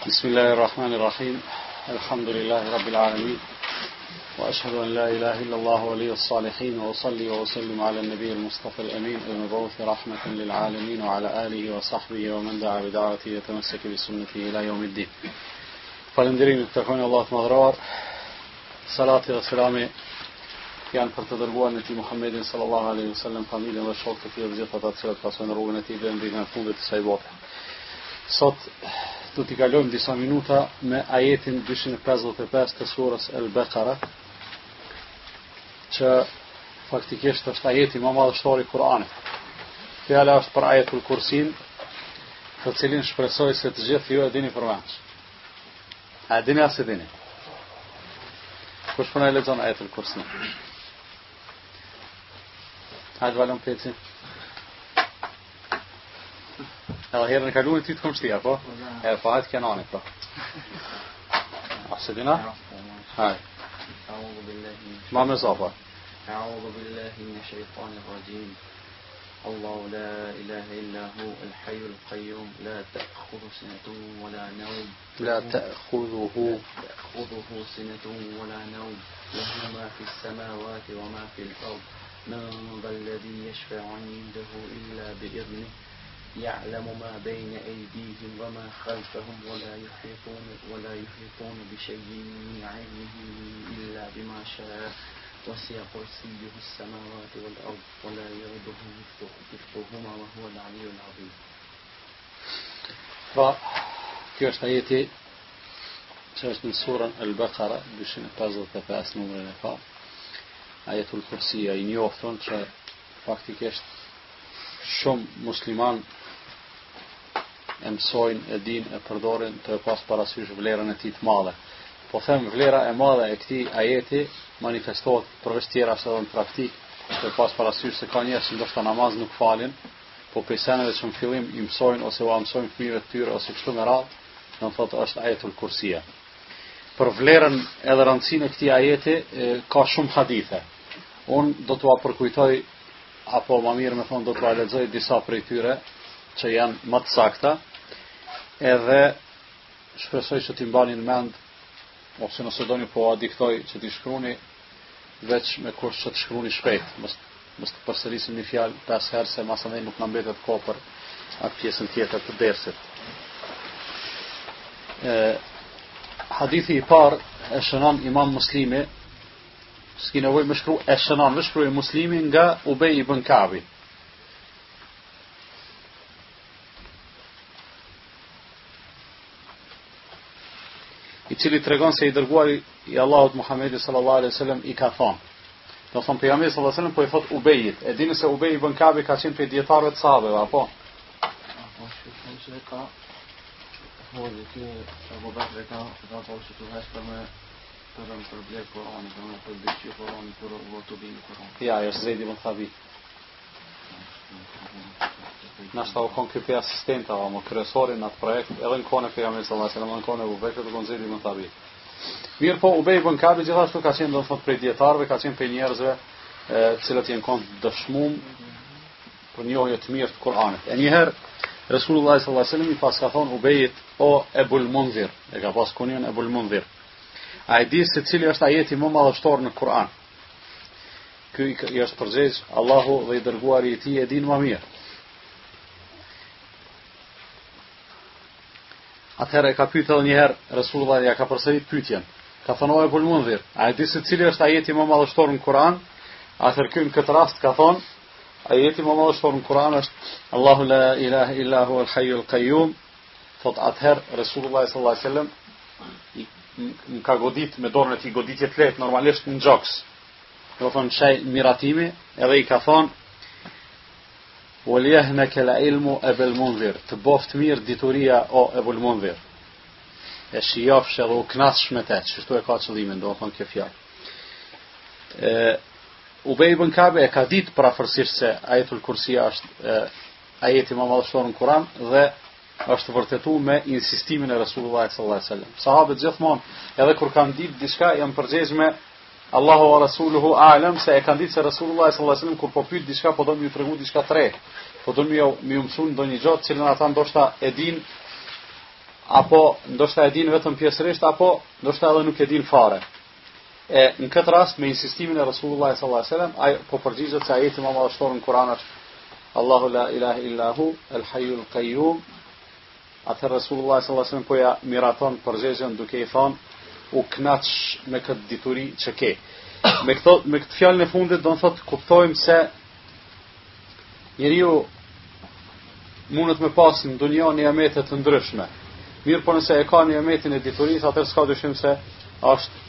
بسم الله الرحمن الرحيم الحمد لله رب العالمين وأشهد أن لا إله إلا الله ولي الصالحين وأصلي وأسلم على النبي المصطفى الأمين المبعوث رحمة للعالمين وعلى آله وصحبه ومن دعا بدعوته يتمسك بسنته إلى يوم الدين. Falënderimi të takojnë Allahut madhëruar. Salati dhe selami janë për të dërguar në ti Muhammedin sallallahu alaihi wasallam, familjen dhe shokët e tij dhe gjithë ata që pasojnë rrugën e tij deri në ditën e fundit të kësaj bote. Sot do t'i kalojmë disa minuta me ajetin 255 të surës Al-Baqara, që faktikisht është ajeti më madhështor i Kur'anit. Fjala është për ajetul Kursin, të cilin shpresoj se të gjithë ju e dini përmenç. A dini as e dini? Kush po na lexon ajetul Kursin? Hajde valëm peci. Edhe herën e kaluar ti të kom shtia, po? E po hajtë kenani, po. A se dina? Haj. Ma me zopa. أعوذ بالله من الشيطان الرجيم. الله لا إله إلا هو الحي القيوم لا تأخذه سنة ولا نوم. لا تأخذه سنة ولا نوم. له ما في السماوات وما في الأرض. من ذا الذي يشفع عنده إلا بإذنه. يعلم ما بين أيديهم وما خلفهم ولا يحيطون بشيء من علمه إلا بما شاء. وسع كرسيه السماوات والأرض ولا يؤوده حفظهما وهو العلي العظيم. Kjo është ajeti që është në surën Al-Baqara 255 numrin e parë. Ajetul Kursia i njoftun që faktikisht shumë musliman e mësojnë, e dinë, e përdorin të pas parasysh vlerën e tij të madhe. Po them vlera e madhe e këtij ajeti manifestohet përveç tjera ashtu edhe në praktik, të pas parasysh se ka njerëz që ndoshta namaz nuk falin, po pesanëve që në fillim i mësojnë ose u mësojnë fëmijëve të tyre ose kështu me radhë, do të thotë është ajetul Kursia. Për vlerën edhe rëndësinë e këtij ajeti ka shumë hadithe. Unë do t'ua përkujtoj, apo më mirë me thonë do t'ua lexoj disa prej tyre që janë më të sakta, edhe shpresoj që t'i mbani në mend, ose nëse doni po a diktoj që t'i shkruani, veç me kush që të shkruani shpejt, mos të përsërisim një fjalë 5 herë se masandej nuk na mbetet kohë për atë pjesën tjetër të dersit. Hadithi i parë e shënon Imam Muslimi, s'ki nevojë më shkruaj e shënon, më shkruaj Muslimi nga Ubej ibn Ka'bi. I cili tregon se i dërguari i Allahut Muhammedi sallallahu alaihi wasallam i ka thonë. Do thonë pejgamberi sallallahu alaihi wasallam po i thot Ubejit. E dini se Ubej ibn Ka'bi ka qenë prej dietarëve të sahabeve, apo? Apo shkon se ka hodhi që Abu Bakr ka pasur të hash për me për bler Kur'anin, për dëgjë Kur'anin, për votubin Kur'an. Ja, është Zeid ibn Thabit. Nashta u konë këpi asistenta, më kryesori në atë projekt, edhe në kone pejgamberi sallallahu alaihi wasallam, në kone Abu Bekrit, u konë Zeid ibn Thabit. Mirë po, Ubej ibn Ka'bi gjithashtu ka qenë, do të thotë, prej dietarëve, ka qenë prej njerëzve, cilët janë konë dëshmuar për njohje të mirë të Kur'anit. E njëherë Resulullah sallallahu alaihi wasallam i pas ka thonë Ubejit, o Ebul Mundhir, e ka pas kunjen Ebul Mundhir. A e di se cili është ajeti më madhështor në Kur'an? Ky i është përgjigj Allahu dhe i dërguari i tij e din më mirë. Atëherë e ka pyetur edhe një herë Resulullah, ja ka përsërit pyetjen. Ka thënë o Ebul Mundhir, a e di se cili është ajeti më madhështor në Kur'an? Atëherë ky në këtë rast ka thonë ajeti më madhështor në Kur'an është Allahu la ilaha illa huwa al-hayyul qayyum. Thot atëherë Resulullah sallallahu alaihi wasallam më ka godit me dorën e tij, goditje të lehtë normalisht në gjoks. Do thonë çaj miratimi, edhe i ka thonë "Waliyahnaka al-ilmu Abul Mundhir", të boft mirë dituria o Ebul Mundhir. E shijofsh edhe u knassh me të, çështu e ka qëllimin, do thonë kjo fjalë. Ubej ibn Ka'bi e ka ditë parafërsisht se ajetul Kursia është ajeti më madhështor në Kur'an dhe është vërtetuar me insistimin e Resulullah sallallahu alaihi wasallam. Sahabët gjithmonë, edhe kur kanë ditë diçka, janë përgjigjur me Allahu wa rasuluhu a'lam, se e kanë ditë se Resulullah sallallahu alaihi wasallam kur po pyet diçka po do më tregu diçka të re. Po do më mëson ndonjë gjë që cilën ata ndoshta e din apo ndoshta e din vetëm pjesërisht, apo ndoshta edhe nuk e din fare. Në këtë rast, me insistimin e Rasulullah sallallahu alaihi wasallam, ai po përgjigjet se ajeti më madhështor në Kur'an është Allahu la ilaha illa hu, el hayyul qayyum. Atë Rasulullah sallallahu alaihi wasallam po ja miraton përgjigjen duke i thonë u knaq me këtë dituri që ke. Me këtë fjalën e fundit do të thotë kuptojmë se njeriu mundet me pas në dunjë niamete të ndryshme. Mirë, po nëse e ka niametin e diturisë, atëherë s'ka dyshim se është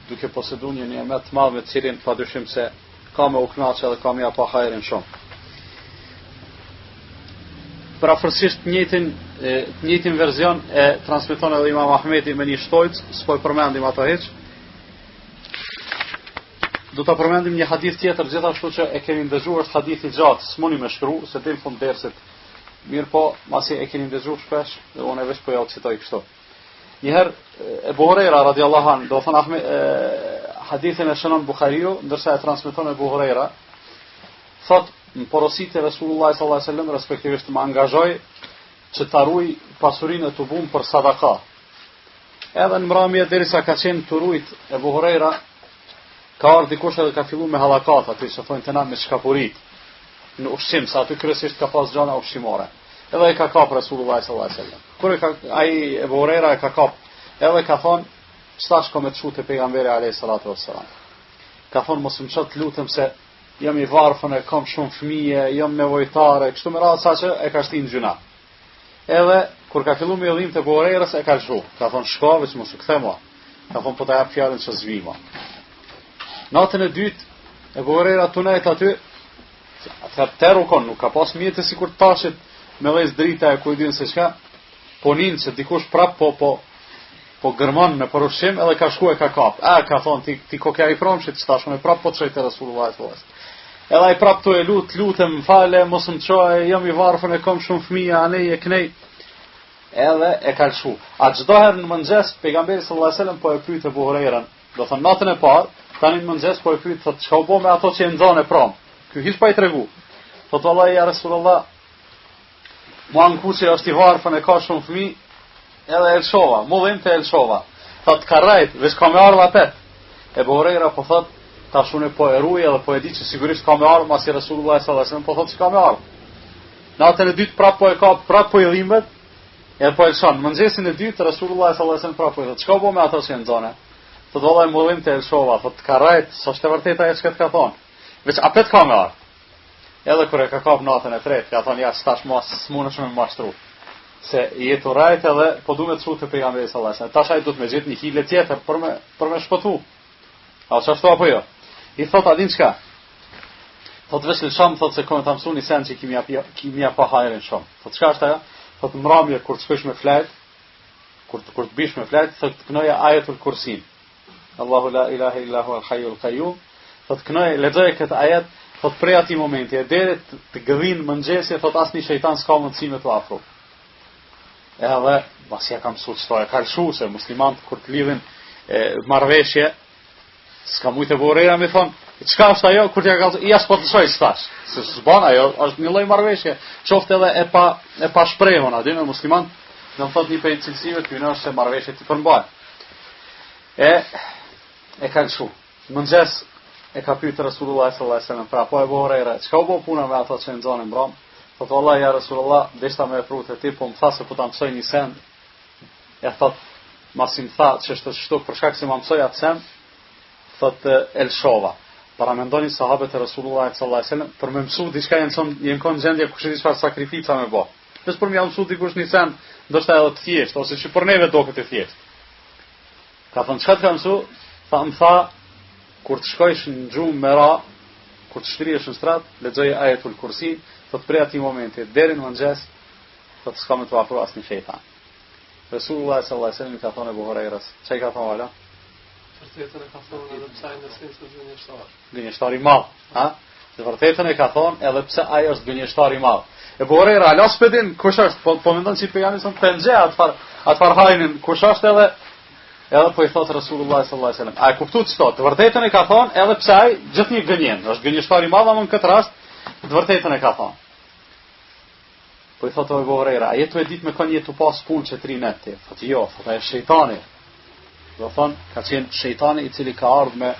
duke poseduar një niamet të madh me të cilin padyshim se ka me u kënaqë edhe ka me pa hajrin shumë. Prafërsisht të njëjtin version e transmeton edhe Imam Ahmedi me një shtojc, s'po e përmendim ato hiç. Do ta përmendim një hadith tjetër gjithashtu që e keni ndëgjuar, është hadith i gjatë, s'muni me shkru, se del fund dersit. Mirë po, masi e keni ndëgjuar shpesh, dhe unë veç po ja u citoj kështu. Njëherë Ebu Hurajra radiallahu anhu, do thonë hadithin e shënon Buhariu, ndërsa e transmeton Ebu Hurajra, thot në porositë e Rasulullah sallallahu alaihi wasallam, respektivisht më angazhoj që ta ruaj pasurinë e të bum për sadaka. Edhe në mramje derisa ka qenë të ruajt Ebu Hurajra, ka ardhur dikush edhe ka filluar me hallakat, aty që thonë të na me shkapurit në ushqim, sa aty kryesisht ka pas gjana ushqimore. Edhe e ka kap Rasulullah sallallahu alaihi wasallam. Kur ai Ebu Hurajra e ka kap, edhe ka thonë, çtash kom të shute pejgamberi alayhi salatu wassalam. Ka thonë mos më çot lutem se jam i varfën, e kam shumë fëmijë, jam nevojtare, kështu me radhë saqë e ka shtin gjuna. Edhe kur ka filluar me udhim të Ebu Hurajrës e ka lëshu. Ka thonë shko, veç mos u kthe mua. Ka thonë po ta jap fjalën që zvima. Natën e dytë Ebu Hurajra tunet aty, atëherë rukon, nuk ka pas mjetë sikur tashit me lez drita e kujdin se çka, po nin që dikush prap po gërmon në përushim edhe ka shku e ka kap. Ka thonë ti kokja i promshit çtash me prap po çoj te Rasulullah sallallahu alaihi wasallam. Edhe ai prap to e lutem fale, mos më çoj, jam i varfën, e kam shumë fëmijë, anej e knej. Edhe e ka lshu. A çdo herë në mëngjes pejgamberi sallallahu alaihi wasallam po e pyet Ebu Hurajrën, do thonë natën e parë, tani në mëngjes po e pyet thotë çka u bë me ato që e nxon e prom. Ky hiç pa i tregu. Thotë vallahi ja Rasulullah, mua në kuqe është i varfën, e ka shumë fëmijë, edhe e lëshova, mullim të e lëshova. Thotë ka rajt, veç ka me ardhë apet. Ebu Hurajra po thotë, tash unë po e ruaj edhe po e di që sigurisht ka me ardhë, masi Rasulullah sallallahu alaihi wasallam po thotë që ka me ardhë. Natën e dytë prap po e ka, prap po i dhimbet, edhe po e lëshon. Mëngjesin e dytë Rasulullah sallallahu alaihi wasallam prap po i thotë, çka u bë me ato që e nxone? Thotë vallahi mullim të e lëshova, thotë ka rajt, s'është e vërtetë ajo që ka thonë. Veç apet ka me ardhë. Edhe kur e ka kap natën e tretë, ka thonë ja stash mos smunesh me mashtru. Se jetu rajt edhe po du me të shute pejgamberi sallallahu alaihi wasallam. Tash ai do të më gjet një hile tjetër për me shpëtu. A çfarë apo jo? I thot a din çka? Thot vesh lësham, thot se kam të mësuni sen që kimia pa hajrin shumë. Thot çka është ajo? Thot mramje kur të shkosh me flajt, kur të bish me flajt, thot knoja ajetul kursin. Allahu la ilaha illa huwa al-hayyul qayyum. Thot knoja lexoj këtë ajet, thot prej atij momenti e deri të gëdhin mëngjesi, thot asnjë shejtan s'ka mundësi me të afro. Edhe pasi ja kam mësuar çfarë ka lëshu se muslimanët kur të lidhin marrëveshje s'ka mujtë e Buhariu më thon çka është ajo kur t'ja ka ja s'po të shoj stash se s'bën ajo është një lloj marrëveshje qoftë edhe e pa shprehur aty me musliman do të thotë një prej cilësive të është se marrëveshje ti përmbaj e ka lëshu mëngjes e ka pyetur Rasulullah sallallahu alaihi wasallam pra po e Buhariu çka u bë puna me ato që nxonin mbram. Thotë vallahi ja Rasulullah, deshta me prut e ti, po më tha se po ta mësoj një send. E thot, masi më tha që është shtuk për shkak se më mësoj atë send, thot elshova. Para mendoni sahabët e Rasulullah sallallahu alaihi wasallam për më mësu diçka janë kon gjendje kush e di çfarë sakrifica me bë. Vetëm për më mësu dikush një send, ndoshta edhe të thjeshtë ose që për neve do këtë thjesht. Ka thonë çka të ka mësu? Më tha kur të shkojsh në xhumë me ra, kur të shtrihesh në strat, lexoje ajetul kursi. Thot prej atij momenti deri në mëngjes thot s'ka më të afro asnjë shejtan. Resulullah sallallahu alaihi wasallam ka thonë Abu Hurajras, çai ka thonë ala? Vërtetën e ka thonë edhe pse ai nëse është gënjeshtar. Gënjeshtar i madh, ha? Të vërtetën e ka thonë edhe pse ai është gënjeshtar i madh. Abu Hurajra ala spedin kush është? Po mendon si pejgamberi son pengje atë hajnin kush është edhe po i thot Resulullah sallallahu alaihi wasallam. Ai kuptoi çto? Të vërtetën e ka thonë edhe pse ai gjithnjë gënjen, është gënjeshtar i madh, ama në këtë rast të vërtetën e ka thonë. Po I thotë o Ebu Hurajra, a jetu e ditë me kanë jetu pas punë që trinet ti? Thotë jo, thotë e shejtani. Do thonë, ka qenë shejtani I cili ka ardhur me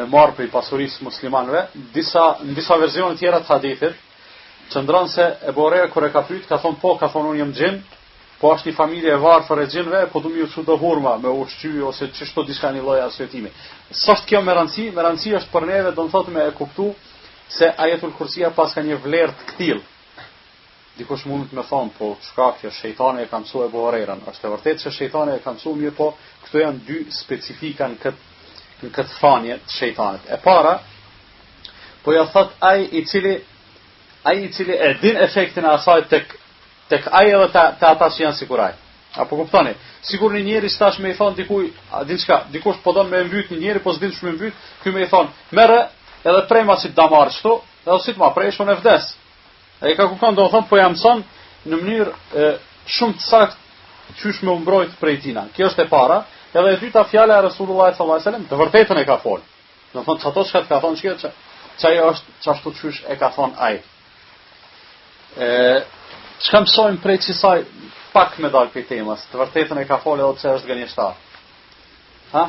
marrë për I pasurisë muslimanëve. Në disa versione tjera të hadithit, qëndron se Ebu Hurajra kur e ka pyet, ka thonë po, ka thonë unë jam xhin, po është një familje e varfër e xhinëve, po du mi u çu do hurma me ushqy ose çështë diçka një lloj arsyetimi. Sa është kjo me rëndësi? Me rëndësi është për neve, do të thotë me e kuptu se ajetul kursia pas ka një vlerë të këtill. Dikush mund të më thonë, po çka kjo shejtani e ka mësuar Ebu Hurajran? Është e vërtetë se shejtani e ka mësuar, mirë po këto janë dy specifika në këtë thanje të shejtanit. E para, po ja thot ai I cili e din efektin e asaj tek ai edhe te ata që janë sikur ai. Apo kuptoni? Sigur një njeri stash me I thon dikuj, dikush po don me mbyt një njeri, po s'din ç'më mbyt, ky më I thon, merre edhe prema si ta marr kështu, edhe si të ma presh unë e vdes. Ai ka kupton, do të thon po ja mëson në mënyrë shumë të saktë qysh me mbrojt prej tina. Kjo është e para, edhe e dyta fjala e Resulullah sallallahu alaihi wasallam, të vërtetën e ka fol. Do të thon çato çka ka thon çaj është çashtu qysh e ka thon ai. Çka mësojmë prej kësaj pak me dal për temës, të vërtetën e ka fol edhe pse është gënjeshtar. Ha?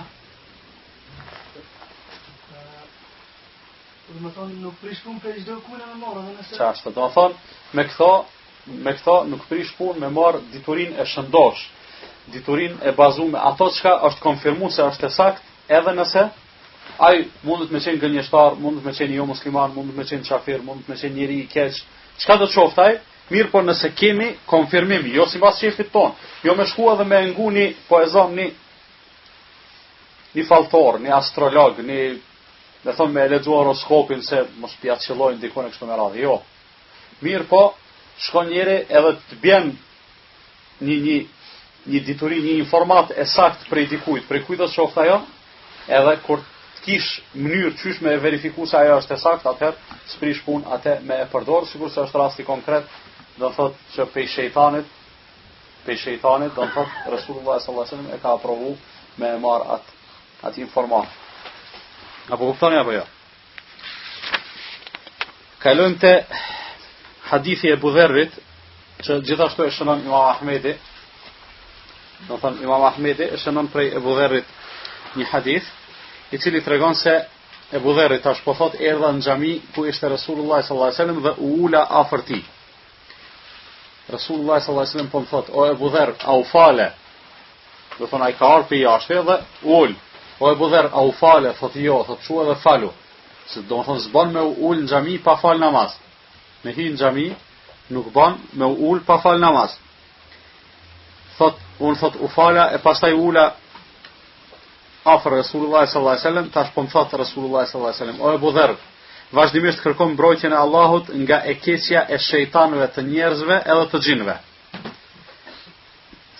Do të thonë nuk prish punë për çdo kune me marrë, nëse çashtu, do të thonë me këto nuk prish punë me marr diturinë e shëndosh, diturinë e bazuar me ato çka është konfirmuar se është e saktë, edhe nëse ai mundet me qenë gënjeshtar, mundet me qenë jo musliman, mundet me qenë kafir, mundet me qenë njeri I keq, çka do të qoftë ai, mirë po nëse kemi konfirmim, jo sipas shefit ton, jo me shku edhe me nguni po e zon një faltor, një astrolog, me thonë me lexuar horoskopin se mos pia qellojnë dikon e kështu me radhë. Jo. Mirë po, shkon njëri edhe të bjen një dituri, një informat e saktë prej dikujt, prej kujt do të qoftë ajo, edhe kur të kish mënyrë qysh me verifikuar se ajo është e saktë, atëherë s'prish punë atë me e përdor, sigurisht është rasti konkret, do të thotë që pej shejtanit, do të thotë Resulullah sallallahu alaihi wasallam e ka aprovu me marr atë informat. Apo kuptoni apo jo? Kalojmë te hadithi e Abu Dharrit, që gjithashtu e shënon Imam Ahmedi. Do thënë Imam Ahmedi e shënon prej Abu Dharrit një hadith, I cili tregon se Abu Dharri tash po thot erdha në xhami ku ishte Resulullah sallallahu alaihi wasallam dhe u ula afër tij. Resulullah sallallahu alaihi wasallam po thot, o Abu Dharr, au fale. Do thonë ai ka ardhur pe jashtë dhe ul. O Abu Dharr, au fale, thot jo, thot çu edhe falu. Se do të thonë s'bën me ul në xhami pa fal namaz. Me hi në xhami nuk bën me ul pa fal namaz. Thot u fala e pastaj ula afër Resulullah sallallahu alaihi wasallam, tash po më thot Resulullah sallallahu alaihi wasallam, o Abu Dharr, vazhdimisht kërkon mbrojtjen e Allahut nga e keqja e shejtanëve të njerëzve edhe të xhinëve.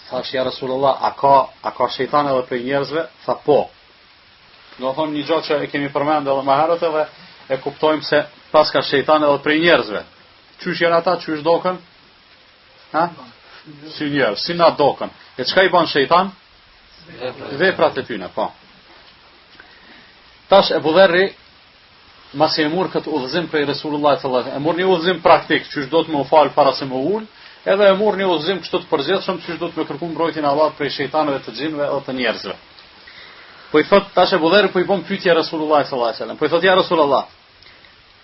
Thash ja Resulullah, a ka shejtan edhe për njerëzve? Tha po. Do thonë një gjë që e kemi përmendur edhe më herët edhe e kuptojmë se pas ka shejtan edhe për njerëzve. Qysh janë ata, qysh dokën? Ha? Si njerëz, si na dokën. E çka I bën shejtan? Veprat e tyre, po. Tash Abu Dharri masi e mur këtë udhëzim prej Resulullah sallallahu alaihi wasallam, e mur një udhëzim praktik, çysh do të më fal para se më ul, edhe e mur një udhëzim kështu të përgjithshëm, çysh do të më kërkoj mbrojtjen e Allahut prej shejtanëve të xhinëve edhe të njerëzve. Po I thot tash Abu Dharri po I bën pyetje Resulullah sallallahu alaihi wasallam. Po I thot ja Resulullah,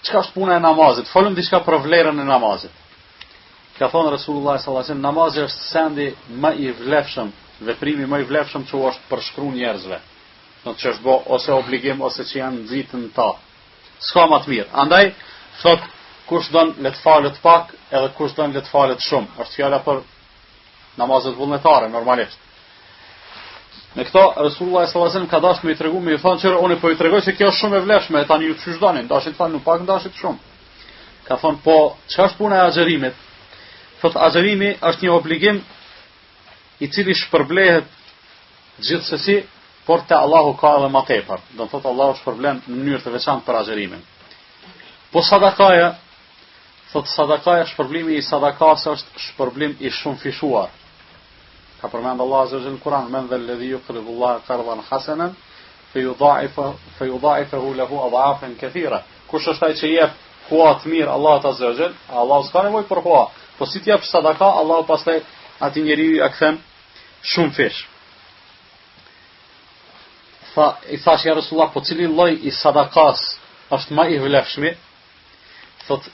çka është puna e namazit? Folëm diçka për vlerën e namazit. Ka thonë Resulullah sallallahu alaihi wasallam, namazi është sendi më I vlefshëm, veprimi më I vlefshëm që është përshkruar njerëzve. Do të ç'është bë ose obligim ose që janë nxitën ta. S'ka më të mirë. Andaj thot kush don le të falet pak, edhe kush don le të falet shumë. Është fjala për namazet vullnetare normalisht. Me këto Resulullah sallallahu alaihi wasallam ka dashur me I tregu, me I thonë që unë po I tregoj se kjo është shumë e vlefshme, tani ju çysh doni, dashit falni pak, dashit shumë. Ka thonë po, ç'është puna e axherimit? Thot axherimi është një obligim I cili shpërblehet gjithsesi, por te Allahu ka edhe më tepër. Do të thotë Allahu shpërblen në mënyrë të veçantë për axherimin. Po sadakaja, thot sadakaja, shpërblimi I sadakas është shpërblim I shumë fishuar. Ka përmend Allahu azza wa jalla në Kur'an, men dhal ladhi yuqridu Allah qardan hasanan fayudha'ifahu lahu adha'afan kathira. Kush është ai që jep hua të mirë Allahu ta zëjël, Allahu s'ka nevojë për hua. Po si t'jap sadaka, Allahu pastaj atij njeriu ja kthen shumë fish. I thash ja Rasulullah, po cili lloj i sadakas është më i vlefshëm? Thot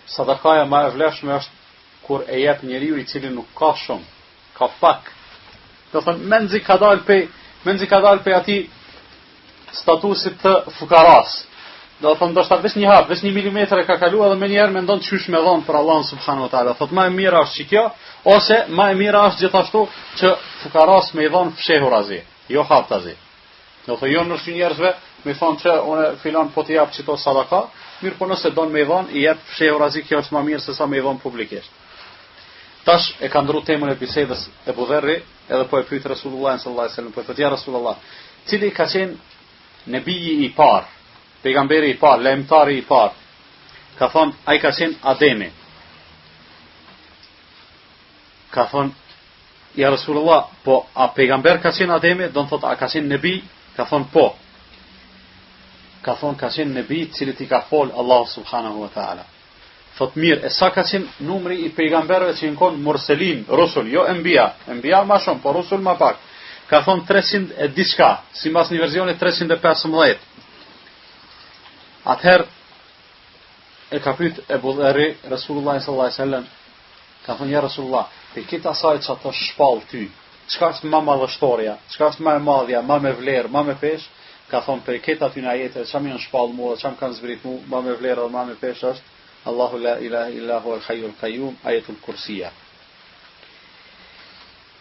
sadakaja më e vlefshme është kur e jep njeriu i cili nuk ka shumë, ka pak. Do thonë menzi ka dalë pe atij statusit të fukaras. Do thonë ndoshta vetë një hap, vetë 1 milimetër e ka kaluar dhe më njëherë mendon çysh me dhon për Allahun subhanahu wa taala. Thot më e mira është kjo, ose më e mira është gjithashtu që fukaras me i dhon fshehurazi, jo haptazi. Do thonë jo nëse njerëzve më thonë që unë filan po t'i jap çito sadaka, mirë po nëse don me i dhon, i jep fshehurazi, kjo është më mirë se sa me i dhon publikisht. Tash e ka ndru temën e bisedës e Budherri, edhe po e pyet Resulullah sallallahu alaihi wasallam, po thotë ja Resulullah, cili ka qenë nebiji i parë, pejgamberi i parë, lajmtari i parë? Ka thonë ai ka qenë Ademi. Ka thonë ja Resulullah, po a pejgamber ka qenë Ademi? Do të thotë a ka qenë nebi? Ka thonë po. Ka thonë ka qenë nebi cili i ka fol Allahu subhanahu wa taala. Thot mirë, e sa ka qenë numri i pejgamberëve që janë murselin, rusul, jo enbia ma shumë, po rusul ma pak. Ka thonë 300 e diçka, si mas një verzioni 315. Atëherë e ka pyet e Budherri Resulullah sallallahu alaihi wasallam, ka thonë ja Resulullah, pe këtë asaj që të shpall ty, çka është më madhështoria, çka është më e madhja, më me vlerë, më me peshë? Ka thonë pe këtë aty në ajete, çam janë shpall mua, çam kanë zbrit mua, më me vlerë dhe më me peshë është Allahu la ilaha illa huwa al-hayyul qayyum, ayatul kursiya.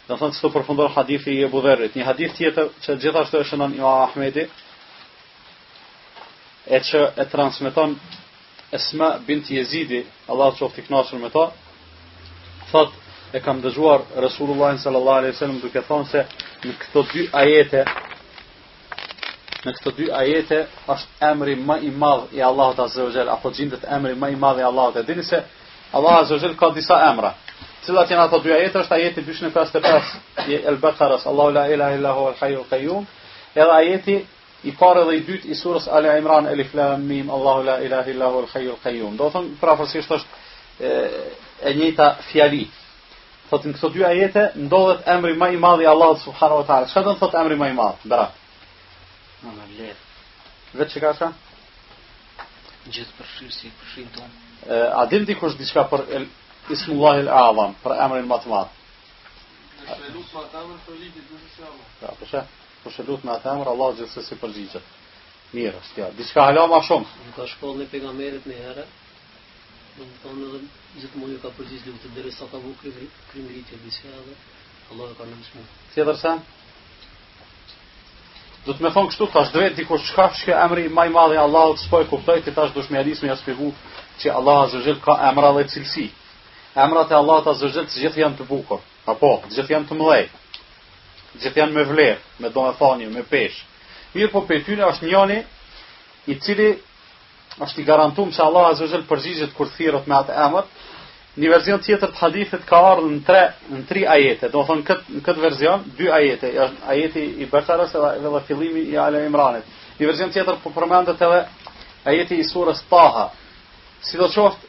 Do thonë se përfundon hadithi i Budherrit, një hadith tjetër që gjithashtu e shënon Imam Ahmedi, e që e transmeton Esma bint Jezidi, Allahu qoftë i kënaqur me ta, thot e kam dëgjuar Resulullah sallallahu alaihi wasallam duke thonë se në këto dy ajete është emri më i madh i Allahut azza wa jall, apo gjendet emri më i madh i Allahut. E dini se Allah azza wa jall ka disa emra. Cilat janë ato dy ajete? Është ajeti 255 i Al-Baqarah, Allahu la ilaha illa huwa al-hayyul qayyum, edhe ajeti i parë dhe i dytë i surës Ali Imran, Alif Lam Mim, Allahu la ilaha illa huwa al-hayyul qayyum. Do thonë prapërsisht është e njëjta fjali. Thotë në këto dy ajete ndodhet emri më i madh i Allahut subhanahu wa taala. Çfarë do të thotë emri më i madh? Berat. Në vlerë. Vetë që ka qa? Gjithë përshirësi, përshirën tonë. A din dikush diçka për Ismullahil A'zam, për emrin më të madh? Shëlut me atë emër për ligjit gjithsesi Allah. Ja, po shëlut me atë emër Allah gjithsesi përgjigjet. Mirë, është kjo. Diçka hala më shumë. Nuk ka shkollë në pejgamberit në herë. Do të thonë edhe gjithmonë ka përgjigj lutë derisa ta vu krimëritje diçka edhe Allah e ka nënshmu. Tjetër sa? Do të më thonë kështu, tash drejt dikush çka është ky emri më i madh i Allahut, s'po e kuptoj, ti tash dush më hadis më ja shpjegoj që Allah azza wa jall ka emra dhe cilësi. Emrat e Allahut azza wa jall të gjithë janë të bukur, apo të gjithë janë të mëdhej. Të gjithë janë me vlerë, me domethënie, me peshë. Mirë, po pe tyne është njëri i cili është i garantuar se Allah azza wa jall përgjigjet kur thirrët me atë emër. Një version tjetër të hadithit ka ardhur në 3 ajete. Do thonë në këtë version 2 ajete, është ajeti i Baqarës dhe fillimi i Ali Imranit. Një version tjetër po përmendet edhe ajeti i surës Taha. Sidoqoftë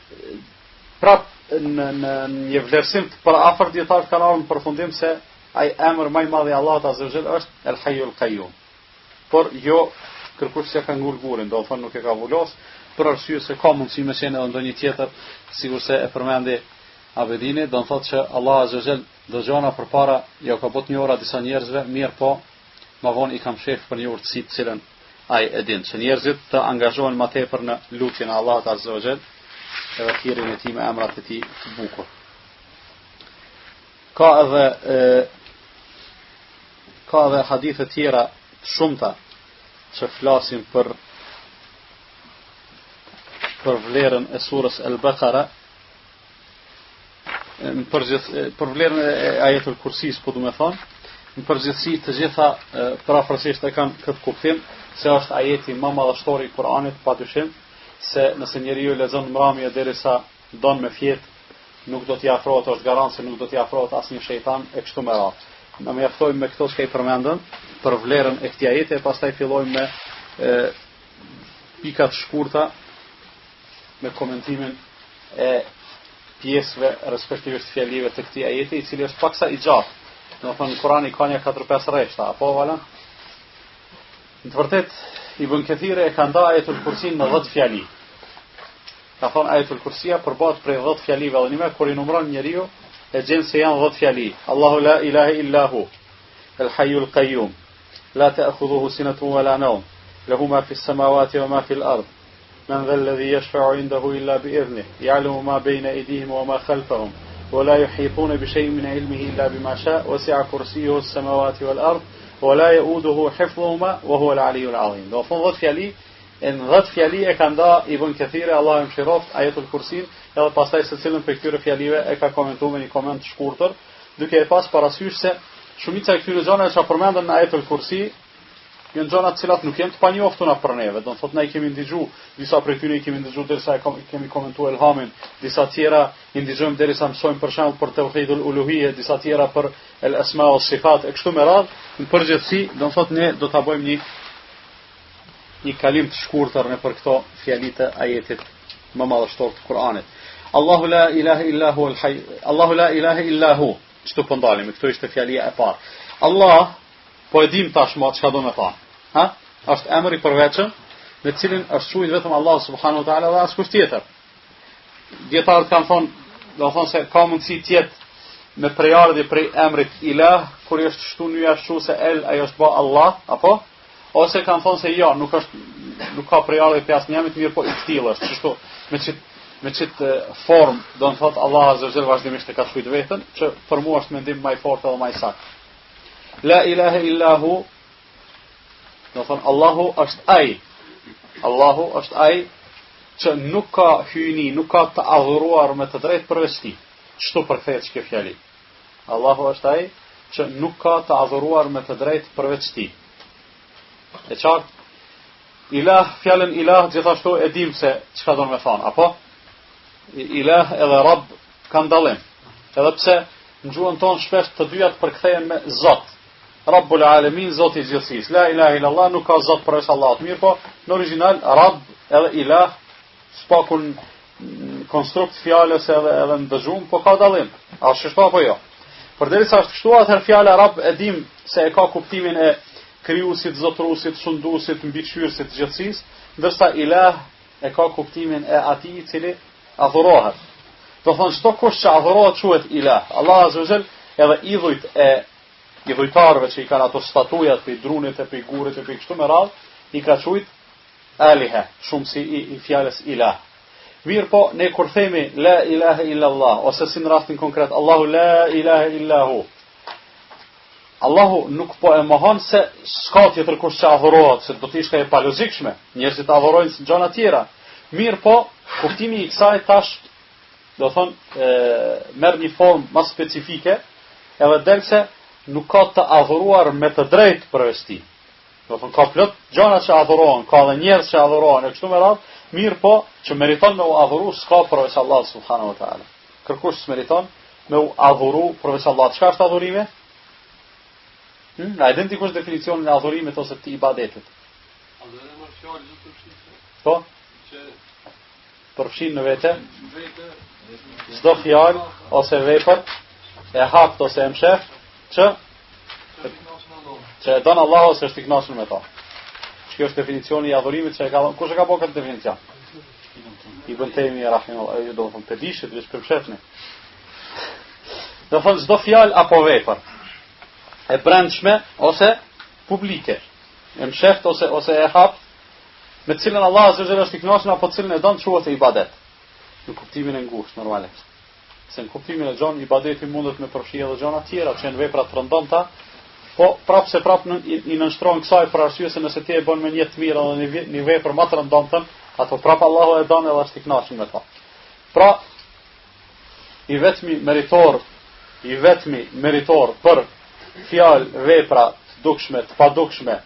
prap në një vlerësim të përafërt dietar kanë ardhur në përfundim se ai emër më i madh i Allahut azza wa jall është El Hayyul Qayyum. Por jo kërkush që ka ngul gurin, do thonë nuk e ka vulos, për arsye se ka mundësi me qenë edhe ndonjë tjetër, sigurisht e përmendi Abedini, do të thotë që Allah azza wa jall dëgjona përpara jo ka bot një ora disa njerëzve, mirë po më vonë i kam shef për një urtësi të cilën ai e din, që njerëzit të angazhohen më tepër në lutjen e Allahut azza wa jall, edhe thirrjen e tij me emrat e tij të bukur. Ka edhe hadithe tjera të shumta që flasin për vlerën e surës Al-Baqara, për vlerën e ajetul kursis, po du me thonë, në përgjithësi të gjitha parafrasisht e kanë këtë kuptim, se është ajeti më madhështor i Kur'anit, padyshim, se nëse njeriu lexon mbrëmje derisa don me fjet, nuk do t'i afrohet, është garant se nuk do t'i afrohet asnjë shejtan e kështu me radhë. Ne mjaftojmë me këto që i përmendëm për vlerën e këtij ajeti, e pastaj fillojmë me pikat shkurta me komentimin e pjesëve respektivisht fjalive të këtij ajeti, i cili është paksa i gjatë. Domethënë Kurani ka një 4-5 rreshta, apo vala? Në të vërtet, Ibn Kathiri e ka nda ajetul kursin në 10 fjali. Ka thonë ajetul kursia përbohet prej 10 fjalive dhe nime, kur i numron njeriu e gjenë se janë 10 fjali. Allahu la ilaha illa hu, el hayyul qayyum, la ta'khudhuhu sinatun wala nawm, lahu ma fi as-samawati wa ma fi al-ard. من ذا الذي يشفع عنده إلا بإذنه يعلم ما بين أيديهم وما خلفهم ولا يحيطون بشيء من علمه إلا بما شاء وسع كرسيه السماوات والأرض ولا يؤوده حفظهما وهو العلي العظيم. Do fund 10 fjali, në 10 fjali e ka nda Ibn Kathiri, Allah e mëshiroft, ajetul kursin, edhe pastaj se cilën për këtyre fjalive e ka komentuar me një koment të shkurtër, duke e pas parasysh se shumica e këtyre gjërave që përmenden në ajetul kursi janë gjëra të cilat nuk janë të panjoftuna për neve. Do të thotë ne i kemi ndëgjuar, disa prej tyre i kemi ndëgjuar derisa kemi komentuar Elhamin, disa tjera i ndëgjojmë derisa mësojmë për shembull për tauhidul uluhiyya, disa tjera për el asma wa sifat, e kështu me radhë. Në përgjithësi, do të thotë ne do ta bëjmë një kalim të shkurtër në për këto fjali të ajetit më madhështor të Kuranit. Allahu la ilaha illa hu al-hayy, Allahu la ilaha illa hu. Çto po ndalim, këto ishte fjalia e parë. Allah, po e dim tashmë çka do të thonë. Ha? Është emri i përveçëm, me cilin është quajtur vetëm Allah subhanahu wa taala dhe askush tjetër. Dietarët kanë thonë, do të thonë se ka mundësi të jetë me prejardhje prej emrit ilah, kur është shtu një ashtu se el ajo është ba Allah, apo? Ose kanë thonë se jo, nuk ka prejardhje për asnjë emrit, mirë po i tillë është, kështu me çit form, do të thotë Allah azza wa jalla vazhdimisht e ka shkruajtur veten, që për mua është mendim më i fortë dhe më i saktë. La ilaha illa hu, do të thonë Allahu është ai. Allahu është ai që nuk ka hyjni, nuk ka të adhuruar me të drejtë përveç tij. Çto përkthehet kjo fjali? Allahu është ai që nuk ka të adhuruar me të drejtë përveç tij. E qartë? Ilah, fjalën ilah gjithashtu e dim se çka do të thonë, apo? Ilah edhe Rabb kanë dallim. Edhe pse në gjuhën tonë shpesh të dyja përkthehen me Zot. Rabbul Alamin, Zoti i gjithësisë. La ilaha illallah, nuk ka Zot përveç Allahut. Mirë po, në original Rabb edhe ilah spakun konstrukt fjalës edhe ndëgjum, po ka dallim. A është kështu apo jo? Përderisa është kështu, atëherë fjala Rabb e dim se e ka kuptimin e krijuesit, zotëruesit, sunduesit, mbikëqyrësit të gjithësisë, ndërsa ilah e ka kuptimin e atij i cili adhurohet. Do thonë çdo kush që adhurohet quhet ilah. Allah azza wa jall edhe idhujt e idhujtarëve që i kanë ato statujat për drunit e për gurit e për kështu me radhë, i ka quajt aliha, shumë si i fjalës ilah. Mirë po, ne kur themi la ilaha illa Allah, ose si në rastin konkret, Allahu la ilaha illa hu, Allahu nuk po e mohon se s'ka tjetër kush që adhurohet, se do të ishte e palozikshme, njerëzit adhurojnë si gjëra tjera. Mirë po, kuptimi i kësaj tash, do thonë, merr një formë më specifike, edhe del se nuk ka të adhuruar me të drejtë përveç tij. Do thonë ka plot gjëra që adhurohen, ka edhe njerëz që adhurohen, e kështu me radhë, mirë po që meriton me u adhuru s'ka përveç Allah subhanahu wa taala. Kërkush s'meriton me u adhuru përveç Allah. Çka është adhurimi? A e din kush definicionin e adhurimit ose të ibadetit? Adhurimi është fjalë gjithë përfshirë. Po? Që përfshin në vete vetë çdo fjalë ose vepër e hakt ose e mshef që e don Allahu ose është i kënaqur me ta. Kjo është definicioni i adhurimit që e ka dhënë. Kush e ka bërë këtë definicion? Ibn Taymi rahimahullah, do të thonë pedishit veç për fshefni. Do thonë çdo fjalë apo vepër e brendshme ose publike, e msheft ose e hap, me cilën Allah azza wa jalla është i kënaqur apo cilën e don quhet ibadet. Në kuptimin e ngushtë normalisht. Se në kuptimin e gjon ibadeti mundet me përfshirë edhe gjëra tjera, që janë vepra të rëndonta, po prapse i nënshtrohen kësaj për arsye se nëse ti e bën me një të mirë edhe një vepër më të rëndontë, ato prapë Allahu e don edhe është i kënaqur me ta. Pra i vetmi meritor për fjalë, vepra të dukshme, të padukshme,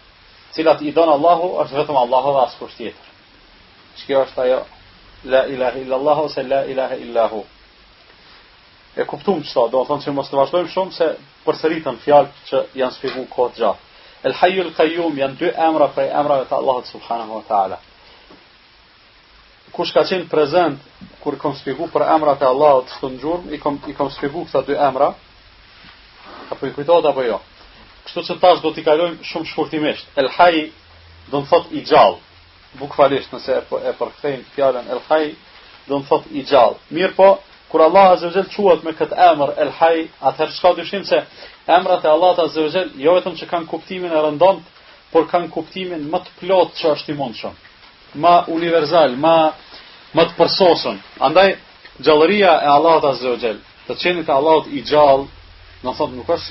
cilat i don Allahu, është vetëm Allahu dhe askush tjetër. Kjo është ajo la ilaha illa Allah ose la ilaha illa hu. E kuptum çfarë, do të thonë që mos të vazhdojmë shumë se përsëritën fjalë që janë shpjeguar kohë gjatë. El Hayyul Qayyum janë dy emra prej emrave të Allahut subhanahu wa taala. kush ka qenë prezent kur kom shpjegu për emrat e Allahut të ngjurm, i kom shpjegu këta dy emra, apo i kujtohet apo jo. Kështu që tash do t'i kalojmë shumë shkurtimisht. El Hayy do të thotë i gjallë. Bukfalisht nëse e përkthejmë fjalën El Hayy do të thotë i gjallë. Mirë po, kur Allah Azza wa Jall quhet me këtë emër El Hayy, atëherë s'ka dyshim se emrat e Allahut Azza wa Jall jo vetëm që kanë kuptimin e rëndom, por kanë kuptimin më të plotë që është i mundshëm. Më universal, më të përsosur. Andaj gjallëria e Allahut Azza wa Jall, të qenit e Allahut i gjallë, do thotë nuk është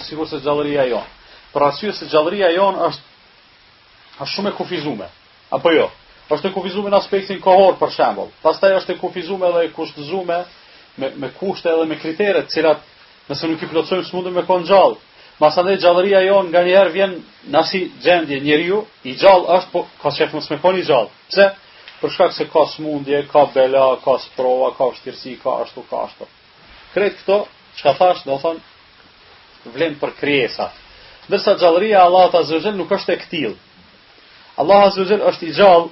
sikur se gjallëria jon. Për arsye se gjallëria jon është shumë e kufizuar. Apo jo? Është e kufizuar në aspektin kohor për shembull. Pastaj është e kufizuar edhe e kushtëzuar me kushte edhe me kritere, të cilat nëse nuk i plotësojmë s'mundem me kon gjallë. Masandej gjallëria jon nganjëherë vjen në si gjendje njeriu i gjallë është, po ka shef mos me kon i gjallë. Pse? Për shkak se ka smundje, ka bela, ka sprova, ka vështirësi, ka ashtu. Krejt këto, çka thash, do thonë vlen për krijesa. Ndërsa gjallëria e Allahut Azza wa Jall nuk është e ktill. Allah Azza wa Jall është i gjallë